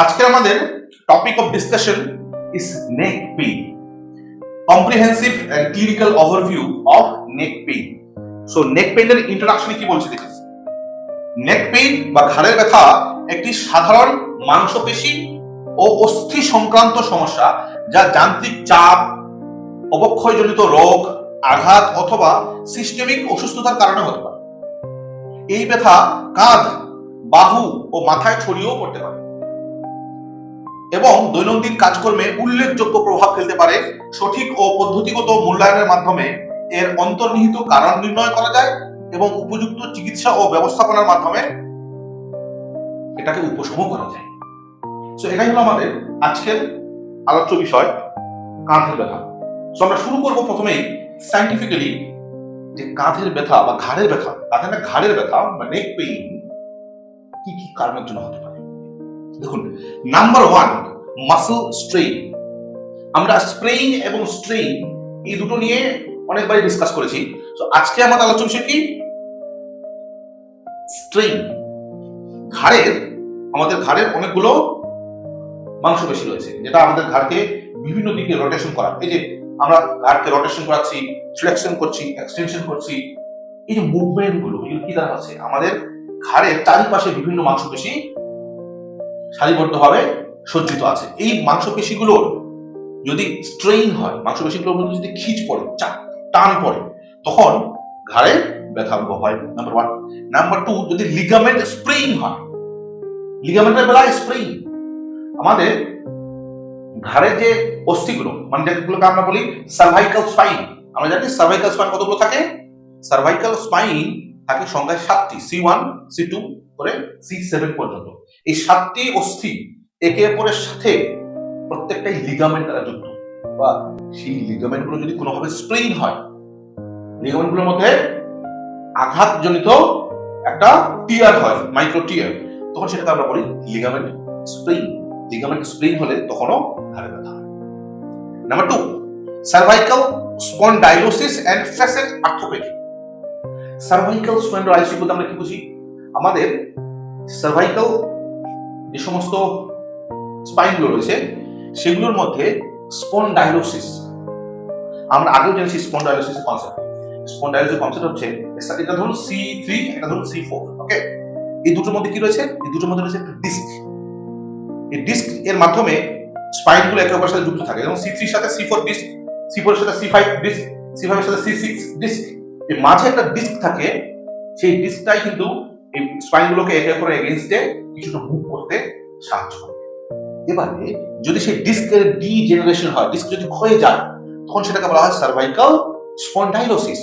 আজকে আমাদের topic of discussion is neck pain, comprehensive and clinical overview of neck pain. So neck পেইনের ইন্ট্রোডাকশনে কি বলছি দেখুন। নেক পেইন বা ঘাড়ের ব্যথা একটি সাধারণ মাংসপেশি ও অস্থি সংক্রান্ত সমস্যা, যা যান্ত্রিক চাপ, অবক্ষয়জনিত রোগ, আঘাত অথবা সিস্টেমিক অসুস্থতার কারণে হতে পারে। এই ব্যথা কাঁধ, বাহু ও মাথায় ছড়িয়েও পড়তে পারে এবং দৈনন্দিন কাজকর্মে উল্লেখযোগ্য প্রভাব ফেলতে পারে। সঠিক ও পদ্ধতিগত মূল্যায়নের মাধ্যমে এর অন্তর্নিহিত কারণ নির্ণয় করা যায় এবং উপযুক্ত চিকিৎসা ও ব্যবস্থাপনার মাধ্যমে এটাকে উপশম করা যায়। সো এটাই হলো আমাদের আজকের আলোচ্য বিষয়, কাঁধের ব্যথা। সো আমরা শুরু করব প্রথমেই সায়েন্টিফিক্যালি যে কাঁধের ব্যথা বা ঘাড়ের ব্যথা, ঘাড়ের ব্যথা বা নেক পেইন কি কি কারণের জন্য হতে পারে। দেখুন, নাম্বার 1, মাসল স্ট্রেইন। আমরা স্প্রেইন এবং স্ট্রেইন এই দুটো নিয়ে অনেকবার ডিসকাস করেছি। তো আজকে আমাদের আলোচনা বিষয় কি? স্ট্রেইন। আমাদের ঘাড়ের অনেকগুলো মাংসপেশি রয়েছে, যেটা আমাদের ঘাড়কে বিভিন্ন দিকে রোটেশন করা। এই যে আমরা ঘাড়কে রোটেশন করাচ্ছি, ফ্লেক্সন করছি, এক্সটেনশন করছি, এই যে মুভমেন্ট গুলো এগুলো কি দ্বারা হচ্ছে? আমাদের ঘাড়ের চারিপাশে বিভিন্ন মাংসপেশি সারিবদ্ধভাবে সজ্জিত আছে। এই মাংসপেশিগুলোর যদি স্ট্রেইন হয়, মাংসপেশিগুলোর মধ্যে যদি খিঁচ পড়ে, টান পড়ে, তখন ঘাড়ে ব্যথা অনুভব হয়। নাম্বার 1। নাম্বার 2, যদি লিগামেন্ট স্প্রেইন হয়, লিগামেন্টের বেলায় স্প্রেইন, আমাদের ঘাড়ের যে অস্থিগুলো, মানে যেগুলোকে আমরা বলি সার্ভাইকাল স্পাইন, আমরা জানি সার্ভাইকাল স্পাইন কতগুলো থাকে? সার্ভাইকাল স্পাইন থাকে সংখ্যায় 7টি, C1 C2 করে C7 পর্যন্ত। এই 7টি অস্থি একে অপরের সাথে প্রত্যেকটাই লিগামেন্ট দ্বারা যুক্ত, বা সেই লিগামেন্ট গুলো যদি কোনোভাবে স্প্রেইন হয়, লিগামেন্ট গুলোর মধ্যে আঘাতজনিত একটা টিয়ার হয়, মাইক্রো টিয়ার, তখন সেটাকে আমরা বলি লিগামেন্ট স্প্রেইন। লিগামেন্ট স্প্রেইন হলে তখনও ঘাড়ে ব্যথা হয়। Number 2, cervical spondylosis and facet arthropathy. Cervical spondylosis বলতে আমরা কি বুঝি? আমাদের সার্ভাইকাল যে সমস্ত স্পাইনগুলো রয়েছে সেগুলোর মধ্যে স্পন্ডাইলোসিস, আমরা আগেও জেনেছি স্পন্ডাইলোসিস কনসেপ্ট। স্পন্ডাইলোসিস কনসেপ্ট হচ্ছে, এটা ধরুন C3, এটা ধরুন C4, ওকে? এই দুটোর মধ্যে কি রয়েছে? এই দুটোর মধ্যে রয়েছে একটা ডিস্ক। এই ডিস্ক এর মাধ্যমে স্পাইনগুলো একে অপরের সাথে যুক্ত থাকে, যেমন C3 এর সাথে C4 ডিস্ক, C4 এর সাথে C5 ডিস্ক, C5 এর সাথে C6 ডিস্ক। এই মাঝে একটা ডিস্ক থাকে, সেই ডিস্কটাই কিন্তু এই স্পাইনগুলোকে একে অপরের এগেইনস্টে কিছুটা মুভ করতে সাহায্য করে। এবারে যদি সেই ডিস্কের ডিজেনারেশন হয়, ডিস্ক যদি ক্ষয়ে যায়, তখন সেটাকে বলা হয় সার্ভাইকাল স্পন্ডাইলোসিস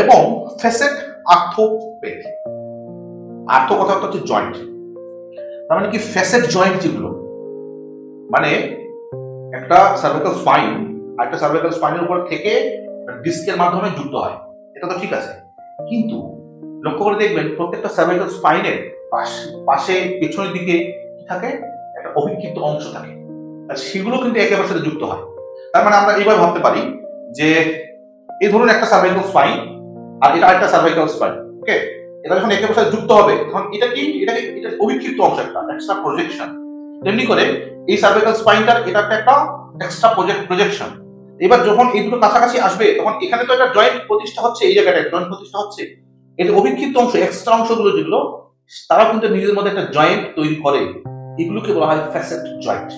এবং ফ্যাসেট আর্থ্রোপ্যাথি। আর্থ্রো কথা হচ্ছে জয়েন্ট, তার মানে কি ফ্যাসেট জয়েন্ট যেগুলো, মানে একটা সার্ভাইকাল স্পাইন আর একটা সার্ভাইকাল স্পাইনের উপর থেকে ডিস্কের মাধ্যমে যুক্ত হয়, এটা তো ঠিক আছে। কিন্তু লক্ষ্য করে দেখবেন প্রত্যেকটা সার্ভাইকাল স্পাইনের পাশে পেছনের দিকে কি থাকে? একটা অভিক্ষিপ্ত অংশ থাকে, আর সেগুলো কিন্তু একে অপরের সাথে যুক্ত হয়। তার মানে আমরা এইভাবে ভাবতে পারি যে এই ধরুন একটা সার্ভাইকাল স্পাইন আর এটা একটা সার্ভাইকাল স্পাইন, ওকে? এটা যখন একে অপরের সাথে যুক্ত হবে, তখন এটা কি? এটা অভিক্ষিপ্ত অংশ, একটা এক্সট্রা প্রজেকশন। তেমনি করে এই সার্ভাইকাল স্পাইনটার এটা একটা এক্সট্রা প্রজেকশন। এবার যখন এই দুটো কাছাকাছি আসবে, তখন এখানে তো একটা জয়েন্ট প্রতিষ্ঠা হচ্ছে, এই জায়গাটা জয়েন্ট প্রতিষ্ঠা হচ্ছে। এটা অভিক্ষিপ্ত অংশ, এক্সট্রা অংশগুলো যেগুলো, তারা কিন্তু নিজের মধ্যে একটা জয়েন্ট তৈরি করে, এগুলোকে বলা হয় ফ্যাসেট জয়েন্ট।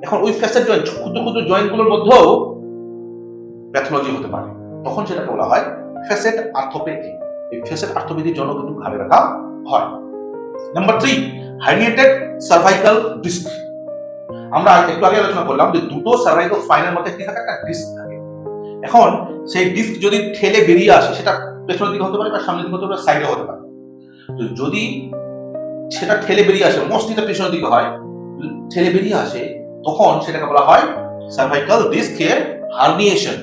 এখন ওই ফ্যাসেট জয়েন্ট, ক্ষুদ্র ক্ষুদ্র জয়েন্টগুলোর মধ্যেও প্যাথোলজি হতে পারে, তখন সেটাকে বলা হয় ফ্যাসেট আর্থ্রোপ্যাথি। এই ফ্যাসেট আর্থ্রোপ্যাথির জন্য কিন্তু ঘাড়ে ব্যথা হয়। Number 3, herniated cervical disk. আমরা একটু আগে আলোচনা করলাম যে দুটো সার্ভাইকাল স্পাইনের মধ্যে কি থাকে? একটা ডিস্ক থাকে। এখন সেই ডিস্ক যদি ঠেলে বেরিয়ে আসে, সেটা পেছনের দিকে হতে পারে বা সামনের দিকে হতে পারে, সাইডে হতে পারে। তো যদি সেটা ঠেলে বেরিয়ে আসে, মোস্টলি পেছনের দিকে হয়, ঠেলে বেরিয়ে আসে, তখন সেটাকে বলা হয় সার্ভাইকাল ডিস্কের হার্নিয়েশন।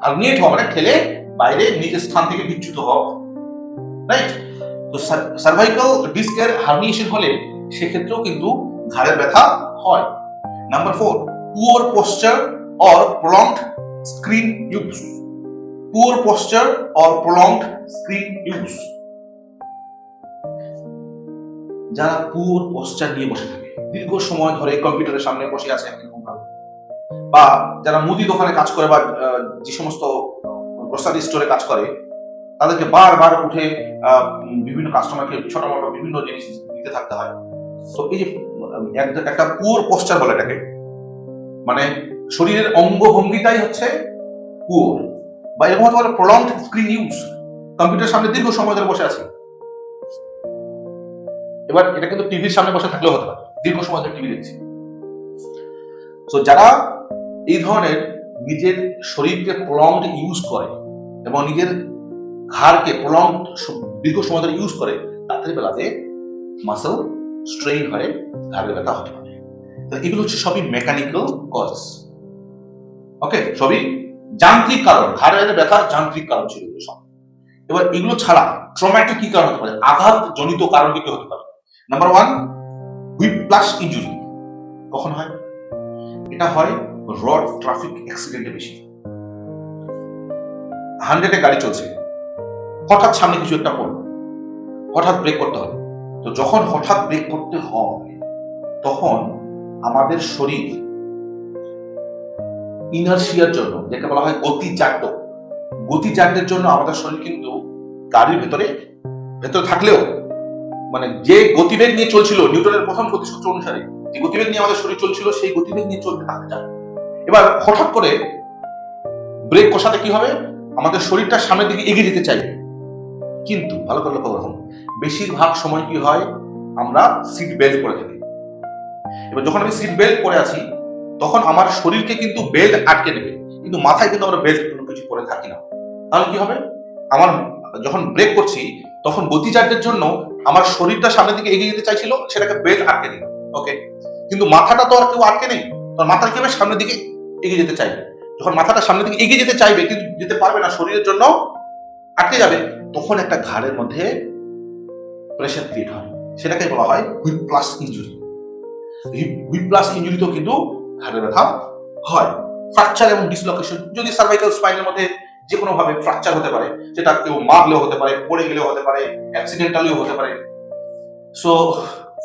হার্নিয়েট হওয়া মানে ঠেলে বাইরে নিজের স্থান থেকে বিচ্যুত হওয়া, রাইট? তো সার্ভাইকাল ডিস্কের হার্নিয়েশন হলে সেক্ষেত্রেও কিন্তু ঘাড়ের ব্যথা হয়। Number 4, poor poster or prolonged screen use. Poor poster or prolonged screen use, যারা পুয়ার পোস্টার নিয়ে বসে থাকে, দীর্ঘ সময় ধরে কম্পিউটারের সামনে বসে আছে বা যারা মুদি দোকানে কাজ করে বা যে সমস্ত গ্রোসারি স্টোরে কাজ করে তাদেরকে বারবার উঠে বিভিন্ন কাস্টমারকে ছোট মোটো বিভিন্ন জিনিস দিতে থাকতে হয়। তো এই যে একটা পুয়ার পোস্টার বলে এটাকে, মানে শরীরের অঙ্গভঙ্গিটাই হচ্ছে পুয়ার, বা এরকম হতে পারে প্রলংড স্ক্রিন ইউজ, কম্পিউটারের সামনে দীর্ঘ সময় ধরে বসে আছি। এবার এটা কিন্তু টিভির সামনে বসে থাকলেও হতে পারে, দীর্ঘ সময় ধরে টিভি দেখছি। তো যারা এই ধরনের নিজের শরীরকে প্রলংড ইউজ করে এবং নিজের ঘাড়কে প্রলংড দীর্ঘ সময় ধরে ইউজ করে, তাদের বেলাতে মাসল স্ট্রেইন হয়ে ঘাড়ের ব্যথা হতে পারে। এগুলো হচ্ছে সবই মেকানিক্যাল কজ। ওকে, সবই যান্ত্রিক কারণ, ঘাড়ের ব্যথা যান্ত্রিক কারণ ছিল সব। এবার এগুলো ছাড়া ট্রমাটিক কি কারণ হতে পারে, আঘাত জনিত কারণ কি হতে পারে? Number 1, whiplash injury. কখন হয়? এটা হয় রোড ট্রাফিক অ্যাক্সিডেন্টে বেশি। 100-এ গাড়ি চলছে, হঠাৎ সামনে কিছু একটা পড়লো, হঠাৎ ব্রেক করতে হবে। তো যখন হঠাৎ ব্রেক করতে হয় তখন আমাদের শরীর ইনার্শিয়ার জন্য, যেটা বলা হয় গতিজাড্যের জন্য আমাদের শরীর কিন্তু গাড়ির ভেতরে থাকলেও, মানে যে গতিবেগ নিয়ে চলছিল নিউটনের প্রথম গতিসূত্র অনুসারে, যে গতিবেগ নিয়ে আমাদের শরীর চলছিল সেই গতিবেগ নিয়ে চলতে থাকতে চায়। এবার হঠাৎ করে ব্রেক কষাতে কি হবে, আমাদের শরীরটা সামনের দিকে এগিয়ে যেতে চাইবে, কিন্তু ভালো করে লক্ষ্য রাখুন বেশিরভাগ সময় কি হয়, আমরা সিট বেল্ট পরে থাকি। এবার যখন আমি সিট বেল্ট পরে আছি তখন আমার শরীরকে কিন্তু বেল্ট আটকে নেবে, কিন্তু মাথায় কিন্তু আমরা বেল্ট কোনো কিছু পরে থাকি না। তাহলে কি হবে, আমার যখন ব্রেক করছি তখন গতিজাড্যের জন্য আমার শরীরটা সামনের দিকে এগিয়ে যেতে চাইছিল, সেটাকে বেল্ট আটকে দিল। ওকে, কিন্তু মাথাটা তো আর কেউ আটকে নেই, তো মাথা কি হবে, সামনের দিকে এগিয়ে যেতে চাইবে। যখন মাথাটা সামনের দিকে এগিয়ে যেতে চাইবে কিন্তু যেতে পারবে না, শরীরের জন্য আটকে যাবে, তখন একটা ঘাড়ের মধ্যে প্রেসার ক্রিয়েট হয়, সেটাকে বলা হয় হুইপ্লাশ ইনজুরি। হুইপ্লাশ ইনজুরিতেও কিন্তু ঘাড়ের ব্যথা হয়। ফ্র্যাকচার এবং ডিসলোকেশন, যদি সার্ভাইকাল স্পাইনের মধ্যে যে কোনো ভাবে ফ্র্যাকচার হতে পারে, সেটা কেউ মারলেও হতে পারে, পড়ে গেলেও হতে পারে, অ্যাক্সিডেন্টালিও হতে পারে। সো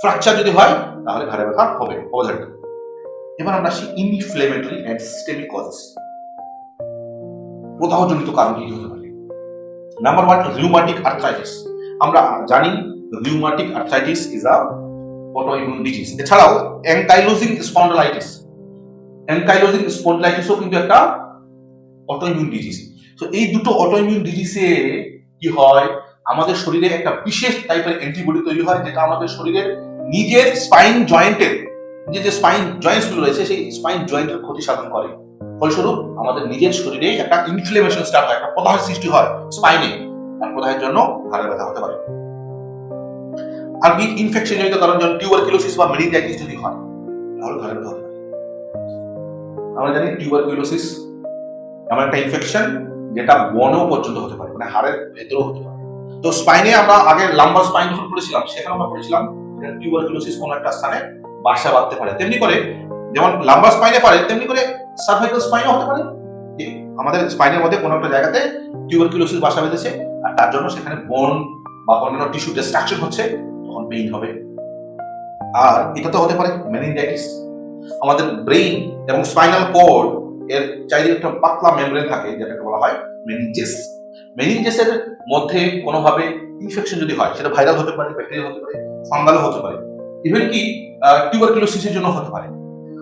ফ্র্যাকচার যদি হয় তাহলে ঘাড়ের ব্যথা হবে অবধারিত। এবার আমরা আসি ইনফ্লেমেটরি এন্ড সিস্টেমিক কজেস। প্রদাহজনিত কারণ কি হতে পারে? Number 1, rheumatic arthritis. আমরা জানি rheumatic arthritis is a autoimmune disease. এছাড়াও অ্যাঙ্কাইলোজিং স্পন্ডিলাইটিসও কিন্তু একটা অটোইমিউন ডিজিজ। তো এই দুটো অটোইমিউন ডিজিজে কি হয়, আমাদের শরীরে একটা বিশেষ টাইপের অ্যান্টিবডি তৈরি হয়, যেটা আমাদের শরীরের নিজের স্পাইন জয়েন্টের যে স্পাইন জয়েন্টস গুলো রয়েছে সেই স্পাইন জয়েন্টের ক্ষতি সাধন করে। ফলস্বরূপ আমাদের নিজের শরীরে একটা ইনফ্লেমেশন স্টার্ট হয়, একটা প্রদাহের সৃষ্টি হয় স্পাইনে, আর প্রদাহের জন্য ঘাড়ের ব্যথা হতে পারে। আর কি ইনফেকশন জনিত কারণ, যেমন টিউবারকুলোসিস বা মেনিনজাইটিস যদি হয় তাহলে ঘাড়ের ব্যথা হতে পারে। আমরা জানি টিউবারকুলোসিস এমন একটা ইনফেকশন যেটা বনেও পর্যন্ত হতে পারে, মানে হাড়ের ভেতরেও হতে পারে। তো স্পাইনে আমরা আগে লাম্বার স্পাইন যখন পড়েছিলাম সেখানে আমরা পড়েছিলাম টিউবারকুলোসিস কোন একটা স্থানে বাসা বাঁধতে পারে, তেমনি করে যেমন লাম্বার স্পাইনে পারে তেমনি করে সার্ভাইকাল স্পাইনও হতে পারে, যে আমাদের স্পাইনের মধ্যে কোনো একটা জায়গাতে টিউবারকুলোসিস বাসা বেঁধেছে আর তার জন্য সেখানে বোন বা অন্যান্য টিস্যু ডিস্ট্রাকশন হচ্ছে, তখন পেইন হবে। আর এটা তো হতে পারে মেনিনজাইটিস। আমাদের ব্রেইন এবং স্পাইনাল কর্ড এর চাইলে একটা পাতলা মেমব্রেন থাকে, যেটাকে বলা হয় মেনিনজেস। মেনিনজেসের মধ্যে কোনোভাবে ইনফেকশন যদি হয়, সেটা ভাইরাল হতে পারে, ব্যাকটেরিয়াল হতে পারে, ফাঙ্গাল হতে পারে, ইভেন কি টিউবারকুলোসিসের জন্য হতে পারে।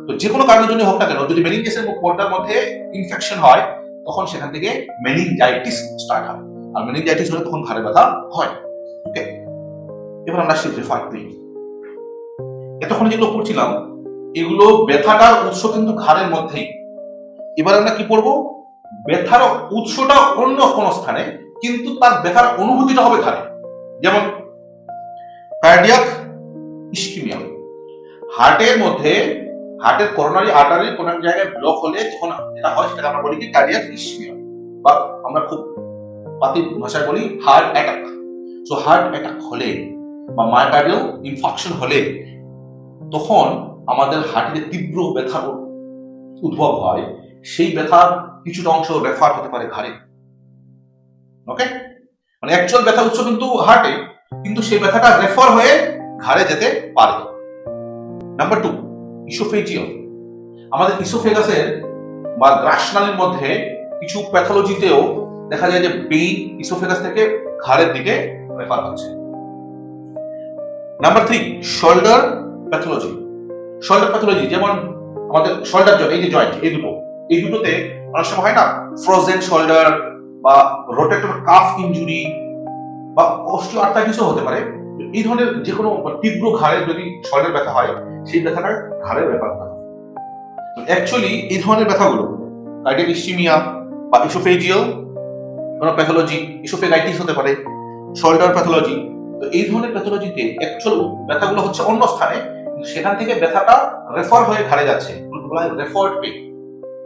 তো যে কোনো কারণের জন্য হোক না কেন, যদি মেনিনজেসের কর্ডটার মধ্যে ইনফেকশন হয় তখন সেখান থেকে মেনিনজাইটিস স্টার্ট হয়, আর মেনিনজাইটিস হলে তখন ঘাড়ে ব্যথা হয়। ওকে, এবার আমরা আসি রেফার পেইন। এতক্ষণ যেগুলো পড়ছিলাম এগুলো ব্যথাটার উৎস কিন্তু ঘাড়ের মধ্যেই। এবার আমরা কি পড়বো, ব্যথার উৎসটা অন্য কোন স্থানে কিন্তু তার ব্যথার অনুভূতিটা হবে ঘাড়ে। যেমন কার্ডিয়াক ইসকিমিয়া, হার্টের মধ্যে হার্টের করোনারি আর্টারি কোন এক জায়গায় ব্লক হলে যখন যেটা হয় সেটাকে আমরা বলি কি কার্ডিয়াক ইসকিমিয়া, বা আমরা খুব পাতি ভাষায় বলি heart attack. So heart attack হলে বা মায়োকার্ডিয়াল ইনফাকশন হলে তখন আমাদের হার্টে তীব্র ব্যথার উদ্ভব হয়, সেই ব্যথার কিছুটা অংশ রেফার হতে পারে ঘাড়ে। ওকে, মানে অ্যাকচুয়াল ব্যথার উৎস কিন্তু হার্টে, কিন্তু সেই ব্যথাটা রেফার হয়ে ঘাড়ে যেতে পারে। Number 2 oesophageal. আমাদের ইসোফেগাসের বা গ্রাসনালীর মধ্যে কিছু প্যাথোলজিতেও দেখা যায় যে পেইন ইসোফেগাস থেকে ঘাড়ের দিকে রেফার হচ্ছে। Number 3 shoulder pathology. Shoulder pathology যেমন আমাদের শোল্ডার জয়েন্ট, এই যে জয়েন্ট এই দুটোতে অনেক সময় হয় না ফ্রোজেন শোল্ডার বা রোটেটর কাফ ইনজুরি বা অস্টিওআর্থ্রাইটিসও হতে পারে। এই ধরনের যে কোনো তীব্র ঘাড়ে যদি শোল্ডার ব্যথা হয় সেই ব্যথাটা ঘাড়ের ব্যাপার হয়। অ্যাকচুয়ালি এই ধরনের ব্যথাগুলো কার্ডিয়াক ইসচিমিয়া বা ইসোফেজিয়াল কোনো প্যাথোলজি, ইসোফেগাইটিস হতে পারে, শোল্ডার প্যাথোলজি। তো এই ধরনের প্যাথোলজিতে অ্যাকচুয়াল ব্যথাগুলো হচ্ছে অন্য স্থানে, সেখান থেকে ব্যথাটা রেফার হয়ে ঘাড়ে যাচ্ছে, বলা হয় রেফার্ড পেইন।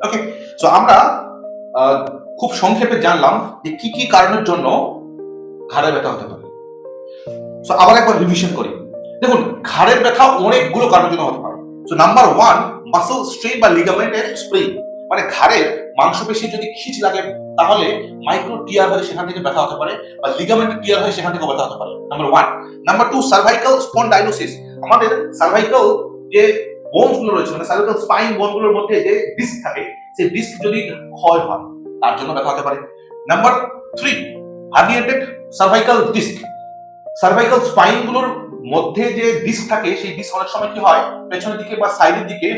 ওকে, সো আমরা খুব সংক্ষেপে জানলাম যে কি কি কারণের জন্য ঘাড়ে ব্যথা হতে পারে। সো আবার একবার রিভিশন করি। দেখুন, ঘাড়ের ব্যথা অনেকগুলো কারণের জন্য হতে পারে। সো নাম্বার 1 মাসল স্ট্রেন বা লিগামেন্টের স্প্রেন, মানে ঘাড়ের মাংসপেশি যদি খিঁচ লাগে তাহলে মাইক্রো টিয়ার হয়ে সেখান থেকে ব্যথা হতে পারে বা লিগামেন্ট টিয়ার হয়ে সেখান থেকে ব্যথা হতে পারে, নাম্বার 1। Number 2 cervical spondylosis. আমাদের সার্ভাইকাল যে বোনস গুলো রয়েছে, মানে সার্ভাইকাল স্পাইন বোন গুলোর মধ্যে যে ডিস্ক থাকে, সেই ডিস্ক যদি ক্ষয় হয় তার জন্য ব্যথা হতে পারে। Number 3 herniated cervical disk. Cervical spine গুলোর মধ্যে যে ডিস্ক থাকে সেই ডিস্ক অনেক সময় কি হয় পেছনের দিকে বা সাইডের দিকে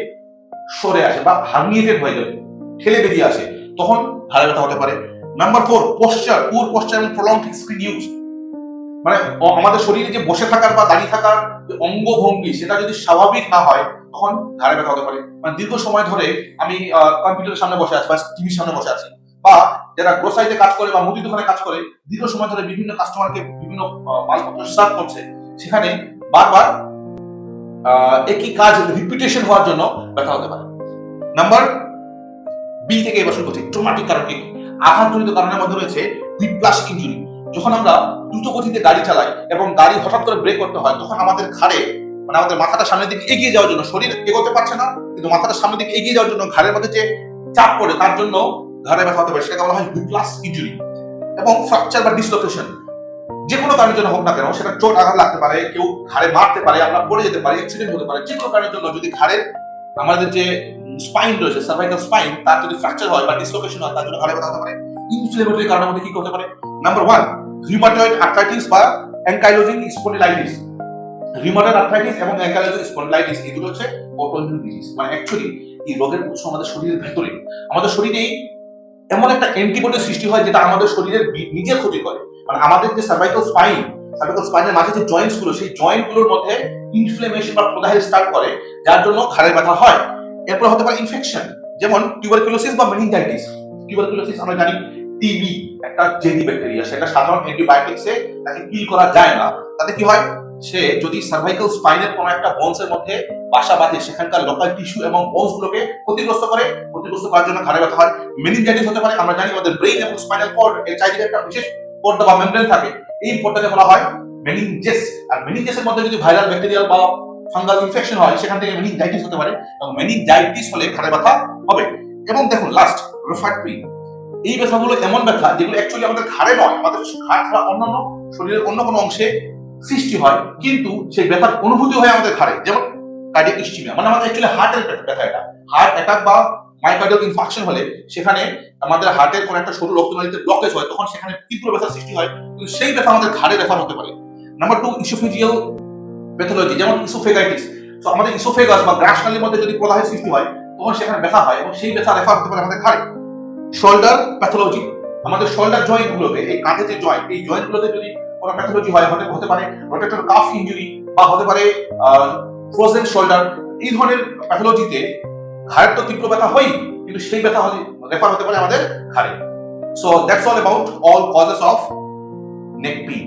সরে আসে বা হার্নিয়েটেড হয়ে যায়, ঠেলে বেরিয়ে আসে, তখন ঘাড়ে ব্যথা হতে পারে। নাম্বার 4 পোশ্চার, পুয়ার পোশ্চার এবং প্রলংড স্ক্রিন ইউজ, মানে আমাদের শরীরে যে বসে থাকার বা দাঁড়িয়ে থাকার যে অঙ্গভঙ্গি সেটা যদি স্বাভাবিক না হয় তখন ঘাড়ে ব্যথা হতে পারে। মানে দীর্ঘ সময় ধরে আমি কম্পিউটারের সামনে বসে আছি বা টিভির সামনে বসে আছি, বা যারা গ্রোসারিতে কাজ করে বা মুদি দোকানে কাজ করে দীর্ঘ সময় ধরে বিভিন্ন কাস্টমারকে বিভিন্ন মালপত্র সার্ভ করছে, সেখানে বারবার একই কাজ রিপিটেশন হওয়ার জন্য ব্যথা হতে পারে। নাম্বার বি থেকে এবার শুরু করছি, ট্রমাটিক কারণ কি? আঘাতজনিত কারণের মধ্যে রয়েছে হুইপ্লাশ ইনজুরি। যখন আমরা দ্রুত গতিতে গাড়ি চালাই এবং গাড়ি হঠাৎ করে ব্রেক করতে হয়, তখন আমাদের ঘাড়ে, মানে আমাদের মাথাটা সামনের দিকে এগিয়ে যাওয়ার জন্য, শরীর এগোতে পারছে না কিন্তু মাথাটা সামনের দিকে এগিয়ে যাওয়ার জন্য ঘাড়ের মধ্যে যে চাপ পড়ে তার জন্য ঘাড়ে ব্যথা হতে পারে, সেটাকে বলা হয় হুইপ্লাশ ইনজুরি। এবং ফ্র্যাকচার বা ডিসলোকেশন, যে কোনো কারণের জন্য হোক না কেন, সেটা চোট আঘাত লাগতে পারে, কেউ ঘাড়ে মারতে পারে, আমরা পড়ে যেতে পারি, অ্যাক্সিডেন্ট হতে পারে, যে কোনো কারণের জন্য যদি ঘাড়ের আমাদের যে স্পাইন রয়েছে, সার্ভাইকাল স্পাইন, তার যদি ফ্র্যাকচার হয় বা ডিসলোকেশন হয় তার জন্য ঘাড়ে ব্যথা হতে পারে। ইনফ্লেমেটরি কারণের মধ্যে কি করতে পারে? নাম্বার 1 রিউমাটয়েড আর্থ্রাইটিস বা অ্যাঙ্কাইলোজিং স্পন্ডিলাইটিস। রিউমাটয়েড আর্থ্রাইটিস এবং অ্যাঙ্কাইলোজিং স্পন্ডিলাইটিস এগুলো হচ্ছে অটোইমিউন ডিজিজ। মানে অ্যাকচুয়ালি এই রোগের উৎস আমাদের শরীরের ভেতরে, আমাদের শরীরে এমন একটা অ্যান্টিবডি সৃষ্টি হয় যেটা আমাদের শরীরের নিজের ক্ষতি করে। মানে আমাদের যে সার্ভাইকাল স্পাইনের মাঝে যে জয়েন্টস গুলো, সেই জয়েন্ট গুলোর মধ্যে ইনফ্লেমেশন বা প্রদাহ স্টার্ট করে, যার জন্য ঘাড়ের ব্যথা হয়। এরপর হতে পারে ইনফেকশন, যেমন টিউবারকুলোসিস বা মেনিনজাইটিস। টিউবারকুলোসিস আমরা জানি টিবি একটা জেডি ব্যাকটেরিয়া, সেটা সাধারণ অ্যান্টিবায়োটিক্সে তাকে কিল করা যায় না। তাতে কি হয়, সে যদি সার্ভাইকাল স্পাইনের কোনো একটা বোনসের মধ্যে বাসা বাঁধে, সেখানকার লোকাল টিস্যু এবং বোনস গুলোকে ক্ষতিগ্রস্ত করার জন্য ঘাড়ে ব্যথা হয়। মেনিনজাইটিস হতে পারে, আমরা জানি আমাদের ব্রেইন এবং স্পাইনাল কর্ড এর চারিদিকে একটা বিশেষ পর্দা বা মেমব্রেন থাকে, এই পর্দাকে বলা হয় মেনিনজেস। আর মেনিনজেসের মধ্যে যদি ভাইরাল ব্যাকটেরিয়াল বা ফাঙ্গাল ইনফেকশন হয়, সেখান থেকে মেনিনজাইটিস হতে পারে, এবং মেনিনজাইটিস হলে ঘাড়ে ব্যথা হবে। এবং দেখুন লাস্ট রেফার্ড পেইন। এই ব্যথাগুলো এমন ব্যথা যেগুলো অ্যাকচুয়ালি আমাদের ঘাড়ে নয়, আমাদের ঘাড় ছাড়া অন্যান্য শরীরের অন্য কোনো অংশে সৃষ্টি হয়, কিন্তু সেই ব্যথার অনুভূতি হয় আমাদের ঘাড়ে। যেমন কার্ডিয়াক ইসচিমিয়া, মানে আমাদের অ্যাকচুয়ালি হার্টের ব্যথা, এটা হার্ট অ্যাটাক বা মায়োকার্ডিয়াল ইনফাকশন হলে সেখানে আমাদের হার্টের কোন একটা সরু রক্তনালীতে ব্লকেজ হয়, তখন সেখানে তীব্র ব্যথার সৃষ্টি হয়, কিন্তু সেই ব্যথা আমাদের ঘাড়ে রেফার হতে পারে। নাম্বার 2 ইসোফেজিয়াল প্যাথোলজি, যেমন ইসোফেগাইটিস। তো আমাদের ইসোফেগাস বা গ্রাসনালীর মধ্যে যদি প্রদাহের সৃষ্টি হয় তখন সেখানে ব্যথা হয় এবং সেই ব্যথা রেফার হতে পারে আমাদের ঘাড়ে। শোল্ডার প্যাথোলজি, আমাদের শোল্ডার জয়েন্ট গুলোতে, এই কাঁধে যে জয়েন্ট, এই জয়েন্ট গুলোতে যদি কোনো প্যাথোলজি হয়, হতে পারে রোটেটর কাফ ইনজুরি বা হতে পারে ফ্রোজেন শোল্ডার। এই ধরনের প্যাথোলজিতে ঘাড়ের তো তীব্র ব্যথা হয়, কিন্তু সেই ব্যথা হলে রেফার হতে পারে আমাদের ঘাড়ে। So that's all about all causes of neck pain.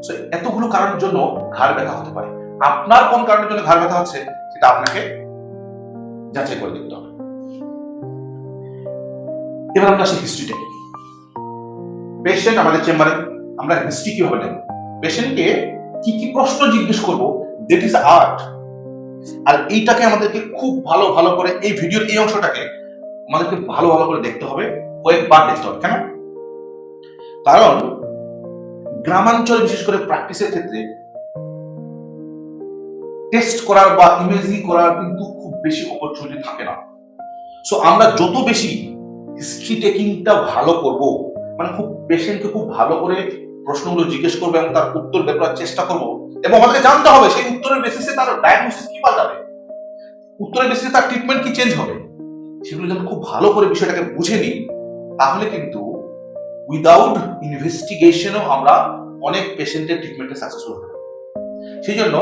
So এতগুলো কারণের জন্য ঘাড় ব্যথা হতে পারে। আপনার কোন কারণের জন্য ঘাড় ব্যথা হচ্ছে সেটা আপনাকে যাচাই করে দেখতে হবে। এবার আমরা আসি হিস্ট্রিতে। পেশেন্ট আমাদের চেম্বারে, আমরা হিস্ট্রি কিভাবে নেব, পেশেন্টকে কি কি প্রশ্ন জিজ্ঞেস করবো, দ্যাট ইজ আর্ট। আর এইটাকে আমাদেরকে খুব ভালো করে, এই ভিডিওর এই অংশটাকে আমাদেরকে ভালো করে দেখতে হবে, কয়েকবার দেখতে হবে। কেন? কারণ গ্রামাঞ্চলে বিশেষ করে প্র্যাকটিসের ক্ষেত্রে টেস্ট করার বা ইমেজিং করার কিন্তু খুব বেশি অপরচুনিটি থাকে না। সো আমরা যত বেশি হিস্ট্রি টেকিংটা ভালো করব, মানে খুব পেশেন্টকে খুব ভালো করে প্রশ্নগুলো জিজ্ঞেস করবো এবং তার উত্তর বের করার চেষ্টা করব, এবং আমাদেরকে জানতে হবে সেই উত্তরের বেসিসে তার ডায়াগনোসিস কি পাল্টাবে, উত্তরের বেসিসে তার ট্রিটমেন্ট কি চেঞ্জ হবে, সেগুলো যখন খুব ভালো করে বিষয়টাকে বুঝে নিই, তাহলে কিন্তু উইদাউট ইনভেস্টিগেশনও আমরা অনেক পেশেন্টের ট্রিটমেন্টে সাকসেসফুল হবে। সেই জন্য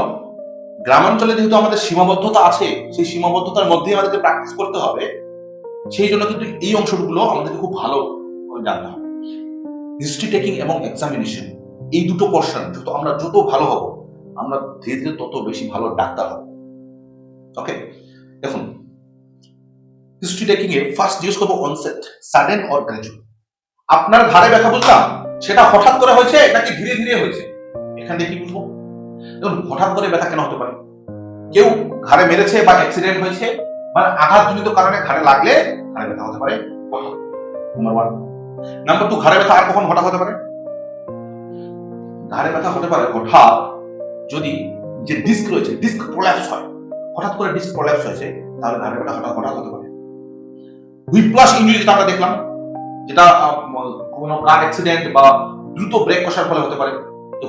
গ্রামাঞ্চলে যেহেতু আমাদের সীমাবদ্ধতা আছে, সেই সীমাবদ্ধতার মধ্যেই আমাদেরকে প্র্যাকটিস করতে হবে। সেই জন্য কিন্তু এই অংশগুলো আমাদেরকে খুব ভালো করে জানতে হবে। হিস্ট্রি টেকিং এবং এক্সামিনেশন, এই দুটো পোর্শন আমরা যত ভালো হব, আমরা ধীরে ধীরে তত বেশি ভালো ডাক্তার হব। ওকে, দেখুন হিস্ট্রি টেকিং এ ফার্স্ট জিজ্ঞেস করবো অনসেট, সাডেন অর গ্র্যাজুয়াল। আপনার ঘাড়ে ব্যথা বলতাম, সেটা হঠাৎ করে হয়েছে নাকি ধীরে ধীরে হয়েছে? এখান থেকে কি বুঝবো? দেখুন হঠাৎ করে ব্যথা কেন হতে পারে? কেউ ঘাড়ে মেরেছে বা অ্যাক্সিডেন্ট হয়েছে, মানে আঘাতজনিত কারণে ঘাড়ে লাগলে ঘাড়ে ব্যথা হতে পারে নাম্বার 1। নাম্বার 2, ঘাড়ে ব্যথা আর কখন হঠাৎ হতে পারে? ঘাড়ে ব্যথা হতে পারে হঠাৎ যদি যে ডিস্ক রয়েছে, ডিস্ক প্রোল্যাপস হয়, হঠাৎ করে ডিস্ক প্রোল্যাপস হয়েছে, তাহলে ঘাড়ে ব্যথা হঠাৎ হতে পারে। হুইপ্লাশ ইনজুরি যেটা আমরা দেখলাম, যেটা কোনো কার অ্যাক্সিডেন্ট বা দ্রুত ব্রেক কষার ফলে হতে পারে,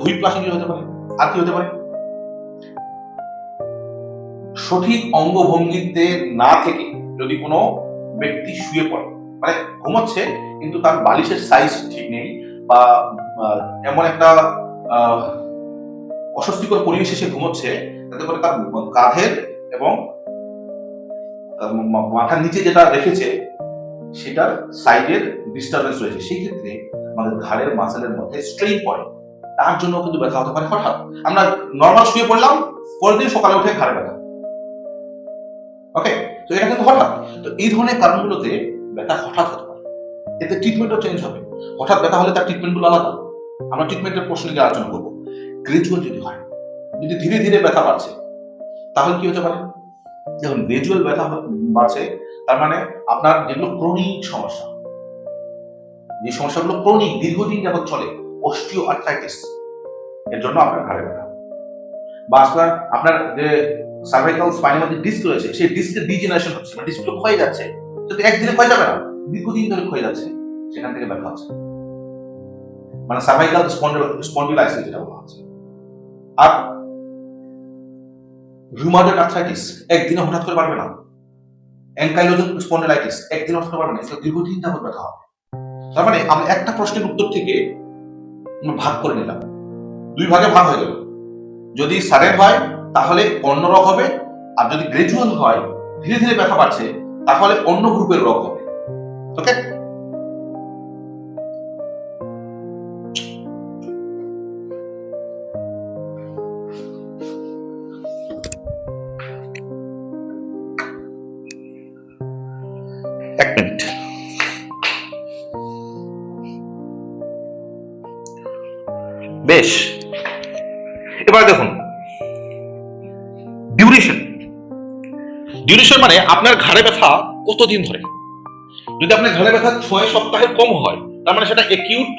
হুইপ্লাশ ইনজুরি হতে পারে। আর কি হতে পারে? সঠিক অঙ্গভঙ্গিতে না থেকে যদি কোনো ব্যক্তি শুয়ে পড়ে, মানে ঘুমাচ্ছে কিন্তু তার বালিশের সাইজ ঠিক নেই, বা এমন একটা অস্বস্তিকর পরিবেশে সে ঘুমোচ্ছে, যাতে করে তার কাঁধের এবং মাথার নিচে যেটা রেখেছে সেটার সাইডের ডিস্টারবেন্স রয়েছে, সেই ক্ষেত্রে আমাদের ঘাড়ের মাসেলের মধ্যে স্ট্রেইন পড়ে, তার জন্য কিন্তু ব্যথা হতে পারে হঠাৎ। আমরা নর্মাল শুয়ে পড়লাম, পরের দিন সকালে উঠে ঘাড়ে ব্যথা। ওকে, তো এটা কিন্তু হঠাৎ। তো এই ধরনের কারণগুলোতে ব্যথা হঠাৎ হতে পারে, এতে ট্রিটমেন্টও চেঞ্জ হবে। হঠাৎ ব্যথা হলে তার ট্রিটমেন্টগুলো আলাদা, আমরা ট্রিটমেন্টের প্রশ্ন নিয়ে আলোচনা করবো। গ্রেজুয়াল যদি হয়, যদি ধীরে ধীরে ব্যথা বাড়ছে, তাহলে কি হতে পারে? দেখুন গ্রেজুয়াল ব্যথা বাড়ছে, তার মানে আপনার যেগুলো ক্রনিক সমস্যা, যে সমস্যাগুলো ক্রনিক দীর্ঘদিন যাবত চলে, অস্টিও আর্থ্রাইটিস, এর জন্য আপনার ঘাড়ে ব্যথা, বা আপনার যে সার্ভাইকাল স্পাইনের মধ্যে ডিস্ক রয়েছে, সেই ডিস্কের ডিজেনারেশন হচ্ছে, মানে ডিস্কগুলো ক্ষয়ে যাচ্ছে, যদি একদিনে ক্ষয়ে যাবে না, দীর্ঘদিন ধরে ক্ষয়ে যাচ্ছে, সেখান থেকে ব্যথা হচ্ছে, মানে সার্ভাইকাল স্পন্ডিলাইটিস যেটা বলা হচ্ছে। আর রিউমাটয়েড আর্থ্রাইটিস একদিনে হঠাৎ করে বাড়বে না, অ্যাঙ্কাইলোজিং স্পন্ডিলাইটিস একদিনে হঠাৎ করে বাড়বে না, এটা দীর্ঘদিন যাবত ব্যথা হবে। তার মানে আমরা একটা প্রশ্নের উত্তর থেকে ভাগ করে নিলাম, 2 ভাগে ভাগ হয়ে গেল। যদি সাডেন হয় তাহলে অন্য রোগ হবে, আর যদি গ্রেজুয়াল হয়, ধীরে ধীরে ব্যথা বাড়ছে, তাহলে অন্য গ্রুপের রোগ হবে। ওকে, এক মিনিট। বেশ, এবার দেখুন ডিউরেশন মানে আপনার ঘাড়ে ব্যথা কতদিন ধরে। যদি আপনার ঘাড়ে ব্যথা 6 সপ্তাহের কম হয়, তার মানে সেটা অ্যাকিউট